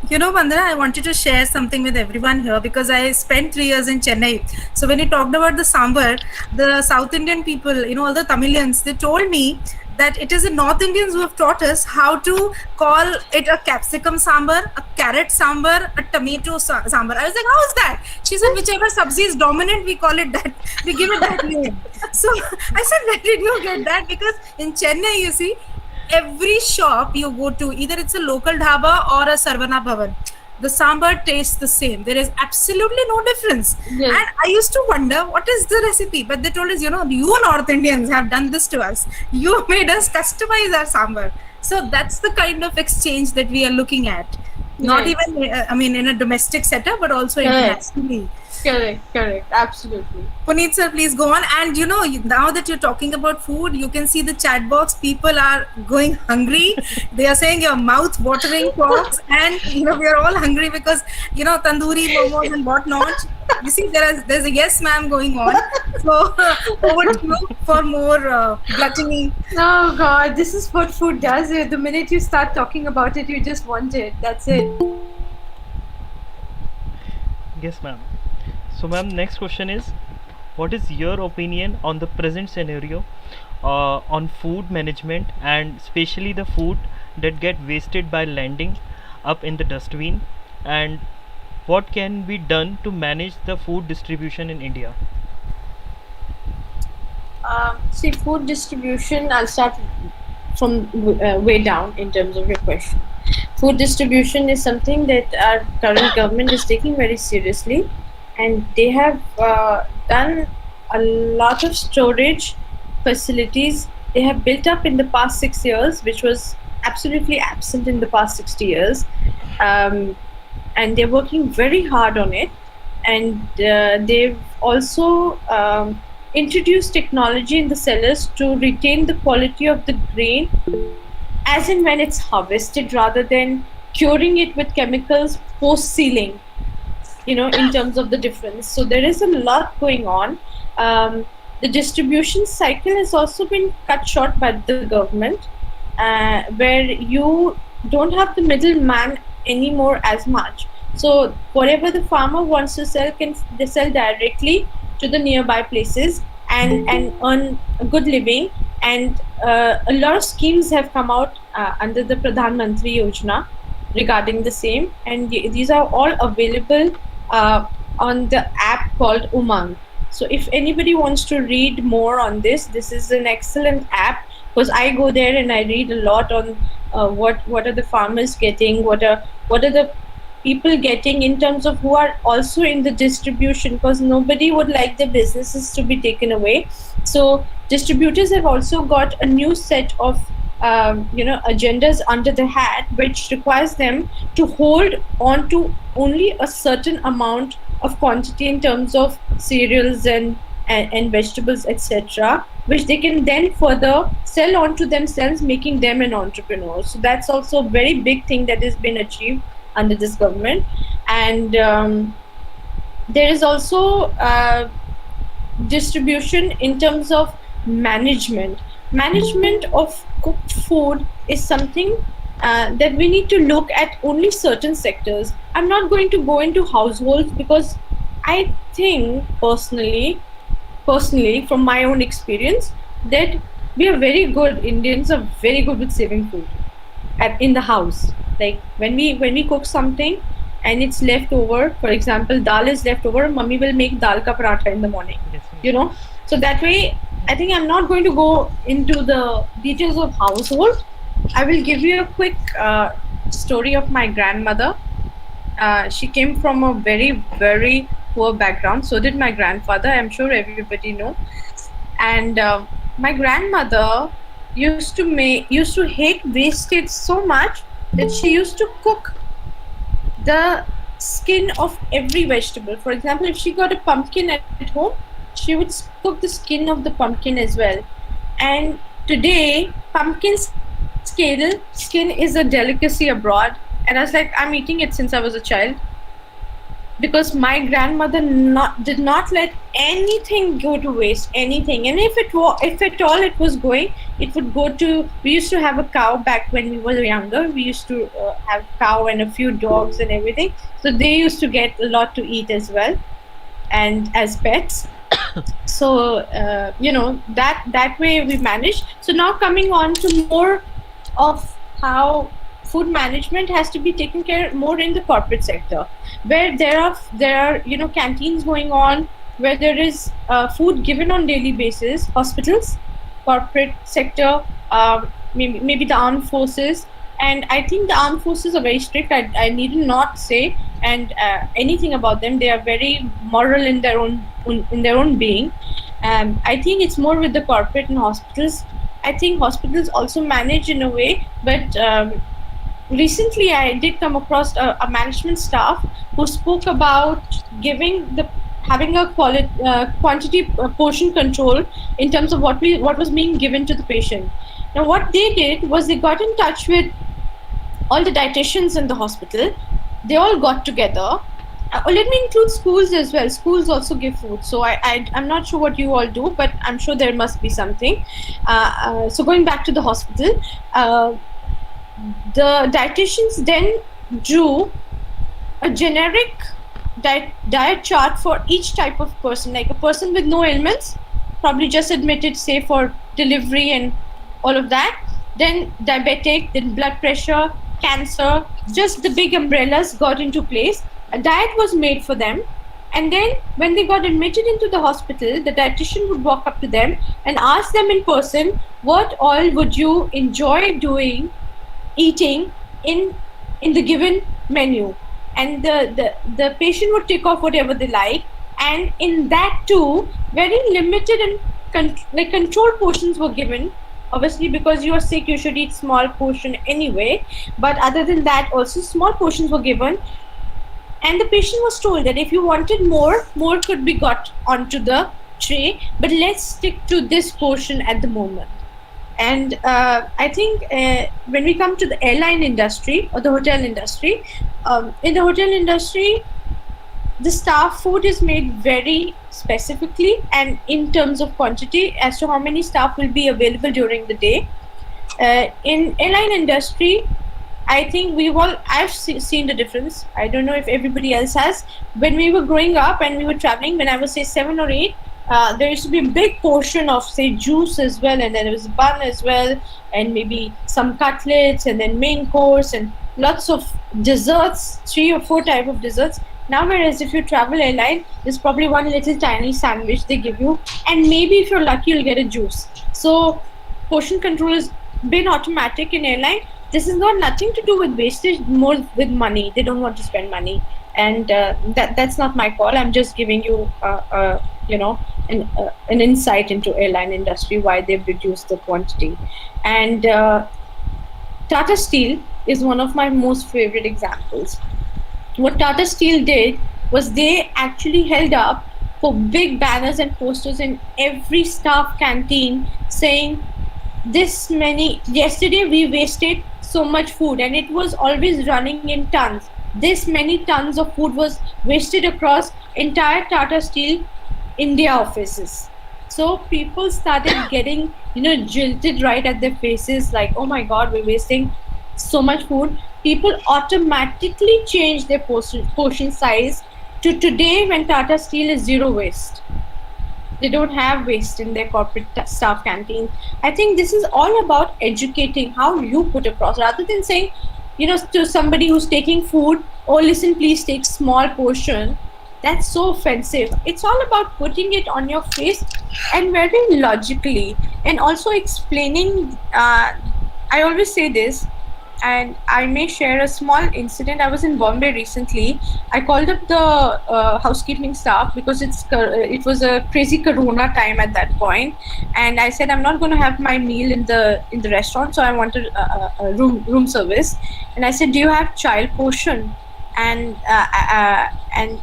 Vandana, I wanted to share something with everyone here because I spent 3 years in Chennai. So when you talked about the sambar, the South Indian people, all the Tamilians, they told me that it is the North Indians who have taught us how to call it a capsicum sambar, a carrot sambar, a tomato sambar. I was like, how is that? She said, whichever sabzi is dominant, we call it that. We give it that name. So I said, where did you get that? Because in Chennai, you see, every shop you go to, either it's a local dhaba or a Sarvana Bhavan, the sambar tastes the same. There is absolutely no difference. Yes. And I used to wonder what is the recipe, but they told us, you North Indians have done this to us. You made us customize our sambar. So that's the kind of exchange that we are looking at. Not Right. even, in a domestic setup, but also Correct. internationally. Correct. Absolutely. Puneet sir, please go on. And now that you're talking about food, you can see the chat box. People are going hungry. They are saying your mouth watering talks, and we are all hungry because tandoori momos and whatnot. You see, there's a yes ma'am going on. So over to you for more gluttony. Oh God, this is what food does. The minute you start talking about it, you just want it. That's it. Yes, ma'am. So, ma'am, next question is, what is your opinion on the present scenario on food management, and especially the food that get wasted by landing up in the dustbin, and what can be done to manage the food distribution in India? See, food distribution, I'll start from way down in terms of your question. Food distribution is something that our current government is taking very seriously, and they have done a lot of storage facilities. They have built up in the past 6 years, which was absolutely absent in the past 60 years. And they're working very hard on it. And they've also introduced technology in the cellars to retain the quality of the grain as and when it's harvested, rather than curing it with chemicals post sealing, in terms of the difference. So there is a lot going on. The distribution cycle has also been cut short by the government, where you don't have the middleman anymore as much. So whatever the farmer wants to sell, they sell directly to the nearby places and earn a good living. And a lot of schemes have come out under the Pradhan Mantri Yojana regarding the same, and these are all available on the app called Umang. So if anybody wants to read more on this is an excellent app, because I go there and I read a lot on what are the farmers getting, what are the people getting in terms of who are also in the distribution, because nobody would like the businesses to be taken away. So distributors have also got a new set of agendas under the hat, which requires them to hold on to only a certain amount of quantity in terms of cereals and vegetables, etc., which they can then further sell on to themselves, making them an entrepreneur. So that's also a very big thing that has been achieved under this government. And there is also distribution in terms of management of cooked food is something that we need to look at only certain sectors. I'm not going to go into households, because I think personally from my own experience, that we are very good, Indians are very good with saving food in the house. Like when we cook something and it's left over, for example, dal is left over, mummy will make dal ka paratha in the morning. Yes, So that way, I think I'm not going to go into the details of household. I will give you a quick story of my grandmother. She came from a very, very poor background. So did my grandfather. I'm sure everybody know. And my grandmother used to hate wastage so much that she used to cook the skin of every vegetable. For example, if she got a pumpkin at home, she would cook the skin of the pumpkin as well. And today, pumpkin skin is a delicacy abroad. And I was like, I'm eating it since I was a child, because my grandmother did not let anything go to waste, anything. And if at all it was going, it would go to, we used to have a cow back when we were younger. We used to have cow and a few dogs and everything. So they used to get a lot to eat as well, and as pets. So that way we managed. So now coming on to more of how food management has to be taken care more in the corporate sector, where there are canteens going on, where there is food given on daily basis. Hospitals, corporate sector, maybe the armed forces, and I think the armed forces are very strict. I need not say and anything about them. They are very moral in their own being. I think it's more with the corporate and hospitals. I think hospitals also manage in a way, but recently I did come across a management staff who spoke about having a quantity portion control in terms of what was being given to the patient. Now, what they did was they got in touch with all the dietitians in the hospital. They all got together. Let me include schools as well. Schools also give food. So I'm not sure what you all do, but I'm sure there must be something. So going back to the hospital, the dietitians then drew a generic diet chart for each type of person, like a person with no ailments, probably just admitted, say, for delivery and all of that. Then diabetic, then blood pressure, cancer, just the big umbrellas got into place. A diet was made for them. And then when they got admitted into the hospital, the dietitian would walk up to them and ask them in person, what all would you enjoy eating in the given menu? And the patient would tick off whatever they like. And in that too, very limited and controlled portions were given. Obviously, because you are sick, you should eat small portion anyway. But other than that, also small portions were given. And the patient was told that if you wanted more could be got onto the tray. But let's stick to this portion at the moment. And I think when we come to the airline industry or the hotel industry, in the hotel industry, the staff food is made very specifically and in terms of quantity as to how many staff will be available during the day. In airline industry, I think I've seen the difference. I don't know if everybody else has. When we were growing up and we were traveling, when I was say 7 or 8, there used to be a big portion of say juice as well, and then there was bun as well, and maybe some cutlets, and then main course, and lots of desserts, 3 or 4 type of desserts. Now, whereas if you travel airline, there's probably one little tiny sandwich they give you, and maybe if you're lucky, you'll get a juice. So portion control has been automatic in airline. This is not nothing to do with wastage, more with money. They don't want to spend money, and that's not my call. I'm just giving you an insight into airline industry, why they've reduced the quantity. And Tata Steel is one of my most favorite examples. What Tata Steel did was they actually held up for big banners and posters in every staff canteen saying, this many, yesterday we wasted so much food, and it was always running in tons. This many tons of food was wasted across entire Tata Steel India offices. So people started getting, jilted right at their faces, like, oh my God, we're wasting so much food. People automatically change their portion size to today when Tata Steel is zero waste. They don't have waste in their corporate staff canteen. I think this is all about educating how you put across, rather than saying, to somebody who's taking food, oh, listen, please take small portion. That's so offensive. It's all about putting it on your face and very logically, and also explaining. I always say this, and I may share a small incident. I was in Bombay recently. I called up the housekeeping staff because it was a crazy Corona time at that point, and I said I'm not going to have my meal in the restaurant, so I wanted a room service. And I said, do you have child portion? And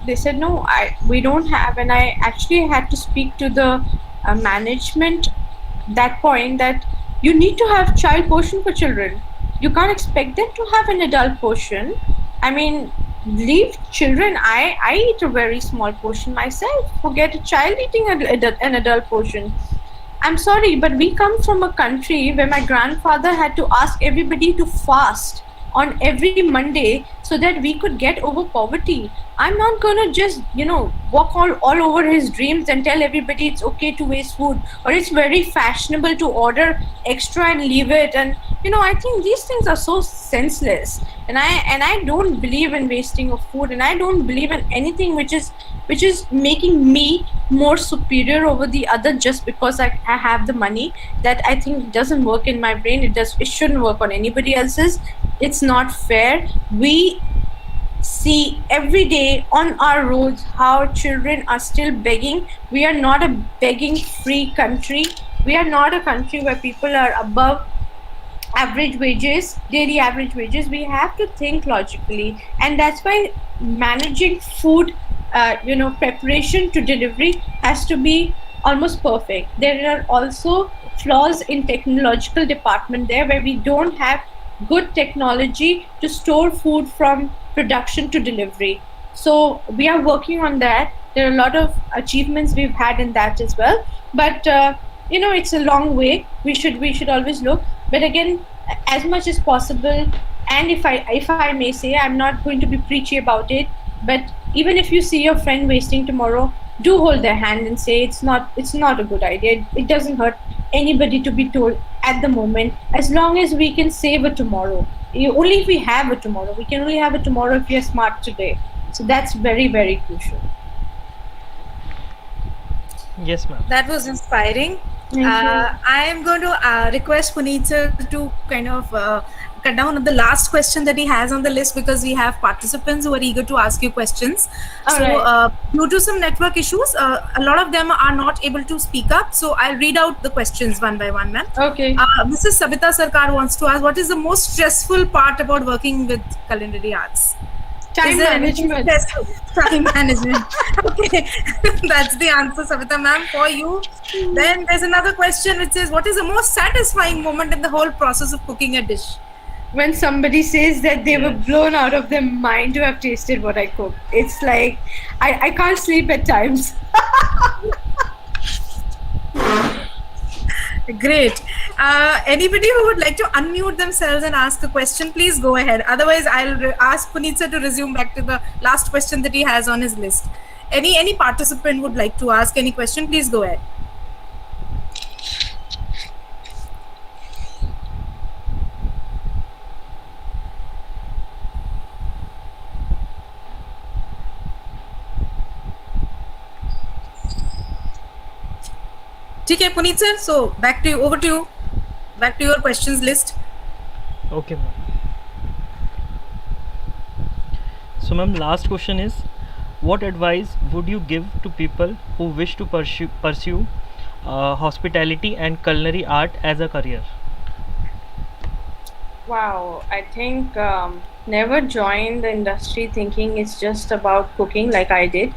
they said no, we don't have. And I actually had to speak to the management that point, that you need to have child portion for children. You can't expect them to have an adult portion. I mean, leave children. I eat a very small portion myself. Forget a child eating an adult portion. I'm sorry, but we come from a country where my grandfather had to ask everybody to fast on every Monday so that we could get over poverty. I'm not gonna just, walk all over his dreams and tell everybody it's okay to waste food, or it's very fashionable to order extra and leave it. And I think these things are so senseless. And I don't believe in wasting of food, and I don't believe in anything which is making me more superior over the other just because I have the money. That I think doesn't work in my brain. It shouldn't work on anybody else's. It's not fair. We see every day on our roads how children are still begging. We are not a begging free country. We are not a country where people are above average wages, daily average wages. We have to think logically, and that's why managing food, preparation to delivery has to be almost perfect. There are also flaws in technological department there, where we don't have good technology to store food from production to delivery. So we are working on that. There are a lot of achievements we've had in that as well, but it's a long way. We should always look, but again, as much as possible. And if I may say, I'm not going to be preachy about it, but even if you see your friend wasting tomorrow, do hold their hand and say it's not a good idea. It doesn't hurt anybody to be told at the moment, as long as we can save a tomorrow. Only if we have a tomorrow. We can only have a tomorrow if we are smart today. So that's very, very crucial. Yes, ma'am. That was inspiring. Thank you. I am going to request Puneet sir to kind of cut down on the last question that he has on the list, because we have participants who are eager to ask you questions. All Due to some network issues, a lot of them are not able to speak up. So I'll read out the questions one by one, ma'am. Okay. Mrs. Sabita Sarkar wants to ask, what is the most stressful part about working with culinary arts? Time Is there anything management. stressful? Time management. Okay, that's the answer, Savita ma'am, for you. Then there's another question which says, what is the most satisfying moment in the whole process of cooking a dish? When somebody says that they were Yes. blown out of their mind to have tasted what I cooked. It's like I can't sleep at times. Great. Anybody who would like to unmute themselves and ask a question, please go ahead. Otherwise, I'll ask Puneet sir to resume back to the last question that he has on his list. Any participant would like to ask any question, please go ahead. Okay, Puneet sir, so over to you. Back to your questions list. Okay, ma'am. So, ma'am, last question is, what advice would you give to people who wish to pursue hospitality and culinary art as a career? Wow, I think never join the industry thinking it's just about cooking like I did.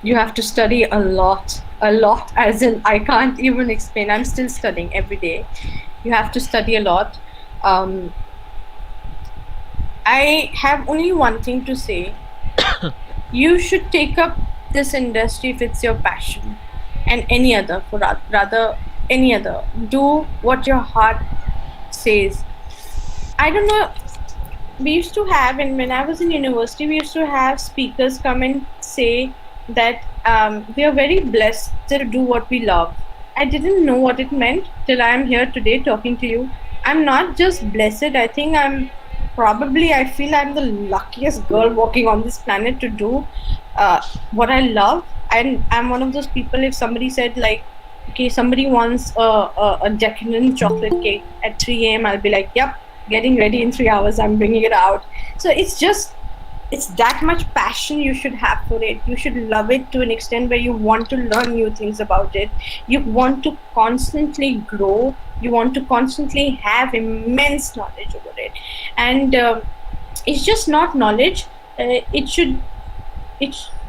You have to study a lot, as in I can't even explain. I'm still studying every day. You have to study a lot. I have only one thing to say. You should take up this industry if it's your passion, and any other, for rather any other. Do what your heart says. I don't know. We used to have, and when I was in university, we used to have speakers come and say that we are very blessed to do what we love. I didn't know what it meant till I am here today talking to you. I'm not just blessed. I think I feel I'm the luckiest girl walking on this planet to do what I love. And I'm one of those people, if somebody said like, okay, somebody wants a decadent chocolate cake at 3 a.m., I'll be like, yep, getting ready in 3 hours, I'm bringing it out. So it's that much passion you should have for it. You should love it to an extent where you want to learn new things about it. You want to constantly grow. You want to constantly have immense knowledge over it. And it's just not knowledge. It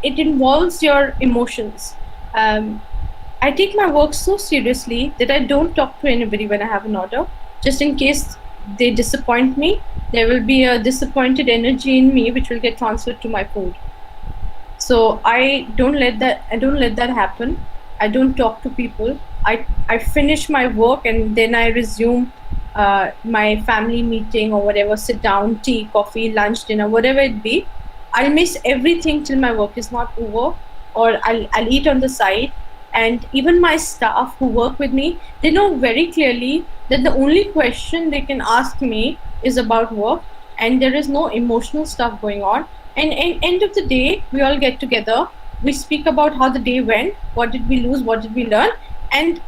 involves your emotions. I take my work so seriously that I don't talk to anybody when I have an order, just in case they disappoint me. There will be a disappointed energy in me which will get transferred to my food. So I don't let that happen. I don't talk to people. I finish my work and then I resume my family meeting or whatever, sit down, tea, coffee, lunch, dinner, whatever it be, I'll miss everything till my work is not over, or I'll eat on the side. And even my staff who work with me, they know very clearly that the only question they can ask me is about work, and there is no emotional stuff going on. And end of the day, we all get together, we speak about how the day went, what did we lose, what did we learn, and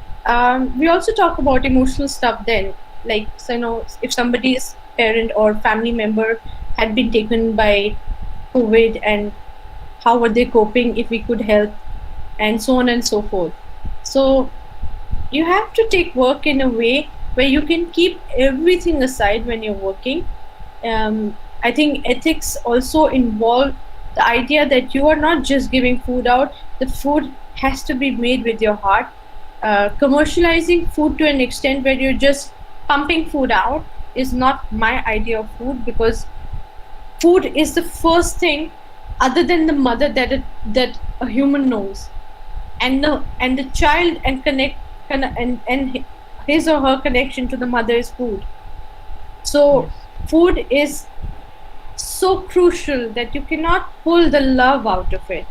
we also talk about emotional stuff then. Like, so, if somebody's parent or family member had been taken by COVID, and how were they coping, if we could help, and so on and so forth. So you have to take work in a way where you can keep everything aside when you're working. I think ethics also involve the idea that you are not just giving food out, the food has to be made with your heart. Commercializing food to an extent where you're just pumping food out is not my idea of food, because food is the first thing other than the mother that a human knows, and the child and his or her connection to the mother is food. So food is so crucial that you cannot pull the love out of it.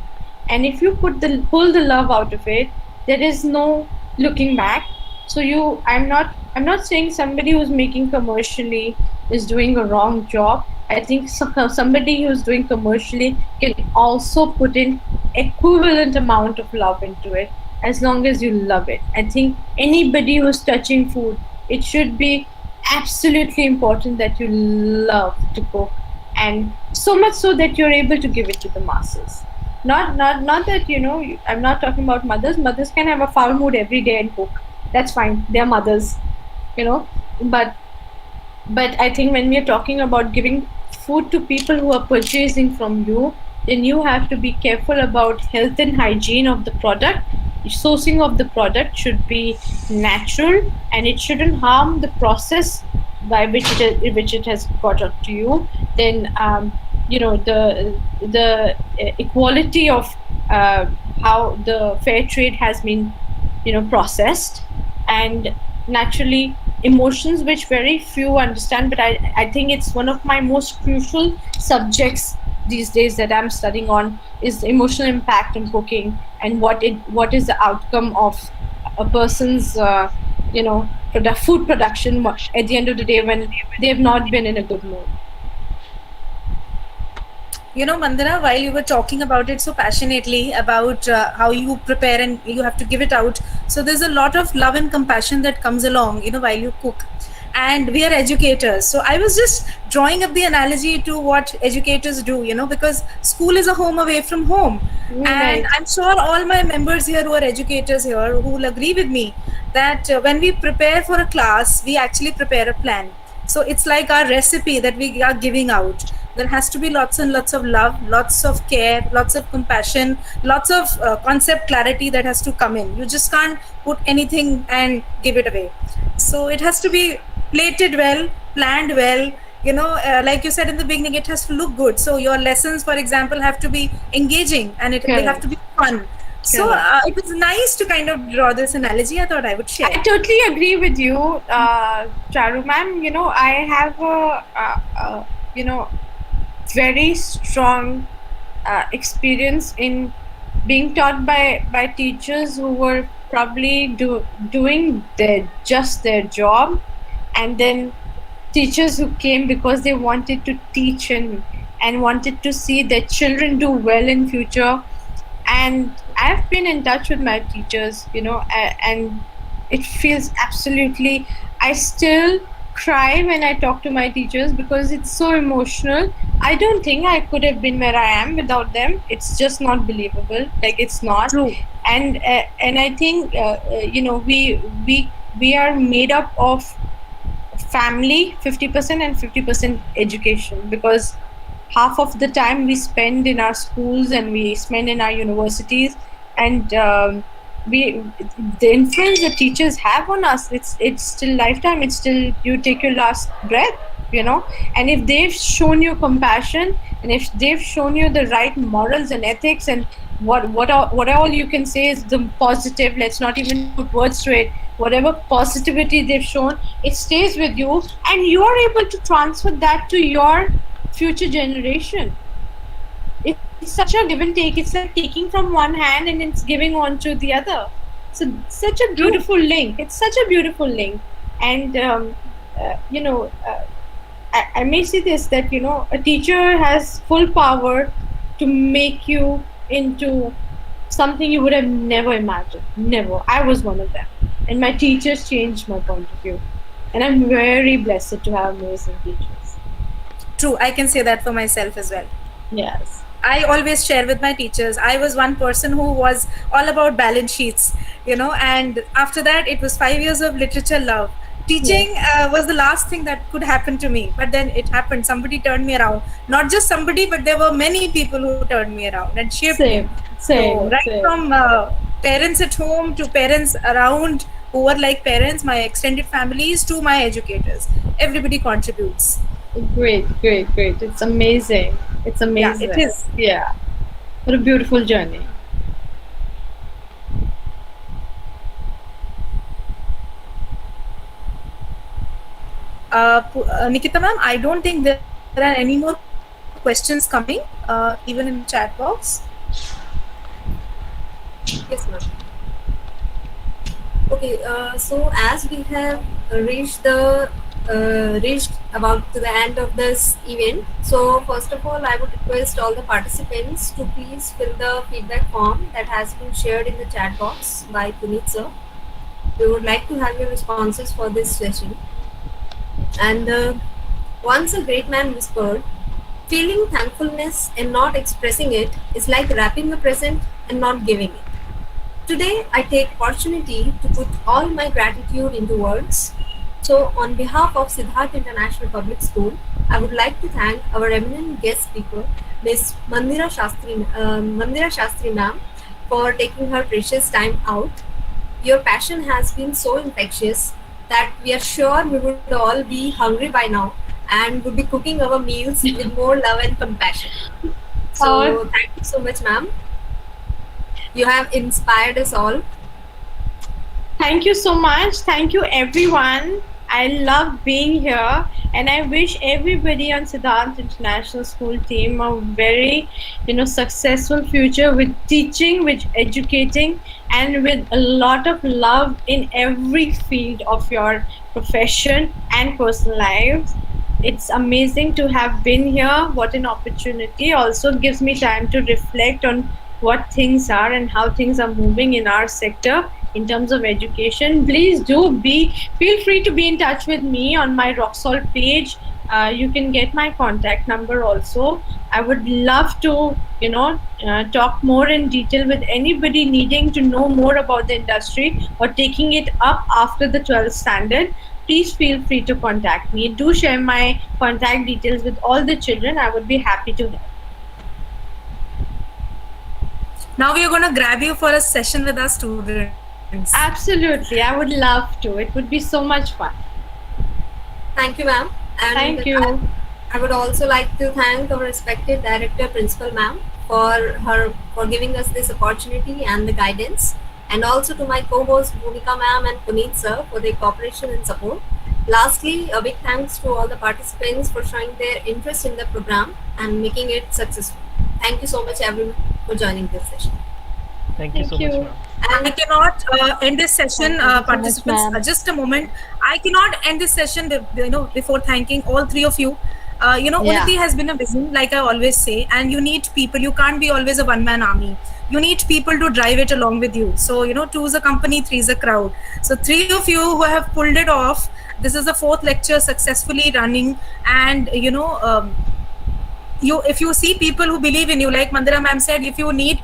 And if you pull the love out of it, there is no looking back. So I'm not saying somebody who's making commercially is doing a wrong job. I think somebody who's doing commercially can also put in equivalent amount of love into it, as long as you love it. I think anybody who's touching food, it should be absolutely important that you love to cook, and so much so that you're able to give it to the masses. Not that, I'm not talking about mothers. Mothers can have a foul mood every day and cook. That's fine. They're mothers, but I think when we are talking about giving food to people who are purchasing from you, then you have to be careful about health and hygiene of the product. Sourcing of the product should be natural, and it shouldn't harm the process by which it has got up to you. Then the equality of how the fair trade has been processed, and naturally emotions, which very few understand, but I think it's one of my most crucial subjects these days that I'm studying on, is the emotional impact on cooking, and what is the outcome of a person's food production at the end of the day when they have not been in a good mood. Mandana, while you were talking about it so passionately about how you prepare and you have to give it out, so there's a lot of love and compassion that comes along, while you cook. And we are educators, so I was just drawing up the analogy to what educators do, because school is a home away from home. And I'm sure all my members here who are educators here who will agree with me that when we prepare for a class, we actually prepare a plan. So it's like our recipe that we are giving out. There has to be lots and lots of love, lots of care, lots of compassion, lots of concept clarity that has to come in. You just can't put anything and give it away. So it has to be plated well, planned well. Like you said in the beginning, it has to look good. So your lessons, for example, have to be engaging, and they have to be fun. So it was nice to kind of draw this analogy. I thought I would share. I totally agree with you, Charu ma'am. I have a very strong experience in being taught by teachers who were probably doing just their job, and then teachers who came because they wanted to teach and wanted to see their children do well in future. And I've been in touch with my teachers, and it feels absolutely, I still cry when I talk to my teachers because it's so emotional. I don't think I could have been where I am without them. It's just not believable. Like, it's not. True. And I think we are made up of family 50% and 50% education, because half of the time we spend in our schools and we spend in our universities, and the influence the teachers have on us, it's still lifetime. It's still, you take your last breath, and if they've shown you compassion, and if they've shown you the right morals and ethics, and what all you can say is the positive, let's not even put words to it, whatever positivity they've shown, it stays with you, and you are able to transfer that to your future generation. It's such a give and take. It's like taking from one hand and it's giving on to the other. So such a beautiful link. It's such a beautiful link. And you know, I may say this, that a teacher has full power to make you into something you would have never imagined. Never. I was one of them, and my teachers changed my point of view. And I'm very blessed to have amazing teachers. True, I can say that for myself as well. Yes. I always share with my teachers. I was one person who was all about balance sheets, and after that, it was 5 years of literature love. Teaching was the last thing that could happen to me, but then it happened. Somebody turned me around. Not just somebody, but there were many people who turned me around and shaped me. So, right from parents at home to parents around who were like parents, my extended families, to my educators, everybody contributes. Great. It's amazing. It's amazing. Yeah, it is. Yeah. What a beautiful journey. Nikita ma'am, I don't think there are any more questions coming, even in the chat box. Yes, ma'am. Okay, so as we have reached about to the end of this event, so first of all, I would request all the participants to please fill the feedback form that has been shared in the chat box by Puneet sir. We would like to have your responses for this session. And once a great man whispered, feeling thankfulness and not expressing it is like wrapping a present and not giving it. Today, I take opportunity to put all my gratitude into words. So, on behalf of SIDDHARTH International Public School, I would like to thank our eminent guest speaker, Ms. Mandira Shastri ma'am, for taking her precious time out. Your passion has been so infectious that we are sure we would all be hungry by now and would be cooking our meals with more love and compassion. So, thank you so much, ma'am. You have inspired us all. Thank you so much. Thank you, everyone. I love being here, and I wish everybody on SIDDHARTH International School team a very, successful future with teaching, with educating, and with a lot of love in every field of your profession and personal lives. It's amazing to have been here. What an opportunity. Also gives me time to reflect on what things are and how things are moving in our sector in terms of education. Please feel free to be in touch with me on my Rock Salt page. You can get my contact number also. I would love to, talk more in detail with anybody needing to know more about the industry or taking it up after the 12th standard. Please feel free to contact me. Do share my contact details with all the children. I would be happy to help. Now we are going to grab you for a session with our students. Absolutely. I would love to. It would be so much fun. Thank you, ma'am. And thank you. I would also like to thank our respected director, principal ma'am, for giving us this opportunity and the guidance, and also to my co-host Bhumika ma'am and Puneet sir for their cooperation and support. Lastly, a big thanks to all the participants for showing their interest in the program and making it successful. Thank you so much, everyone, for joining this session. Thank you so much, ma'am. And I cannot end this session, participants. Just a moment. I cannot end this session, before thanking all three of you. Unity has been a vision, like I always say, and you need people. You can't be always a one-man army. You need people to drive it along with you. So, two is a company, three is a crowd. So, three of you who have pulled it off. This is the fourth lecture successfully running, and if you see people who believe in you, like Mandira ma'am said, if you need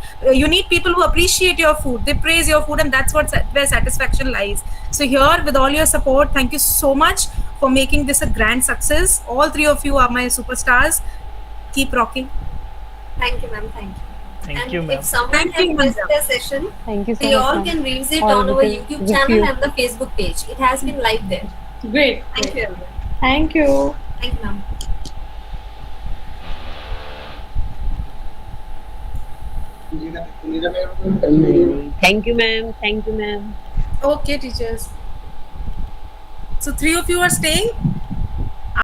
people who appreciate your food, they praise your food, and that's where satisfaction lies. So here, with all your support, thank you so much for making this a grand success. All three of you are my superstars. Keep rocking. Thank you, ma'am. Thank you. Thank you, ma'am. If someone has missed the session, we all can revisit on our YouTube channel and the Facebook page. It has been live there. Great. Thank you, everyone. Thank you. Thank you, ma'am. Thank you, ma'am. Thank you, ma'am. Okay, teachers. So three of you are staying.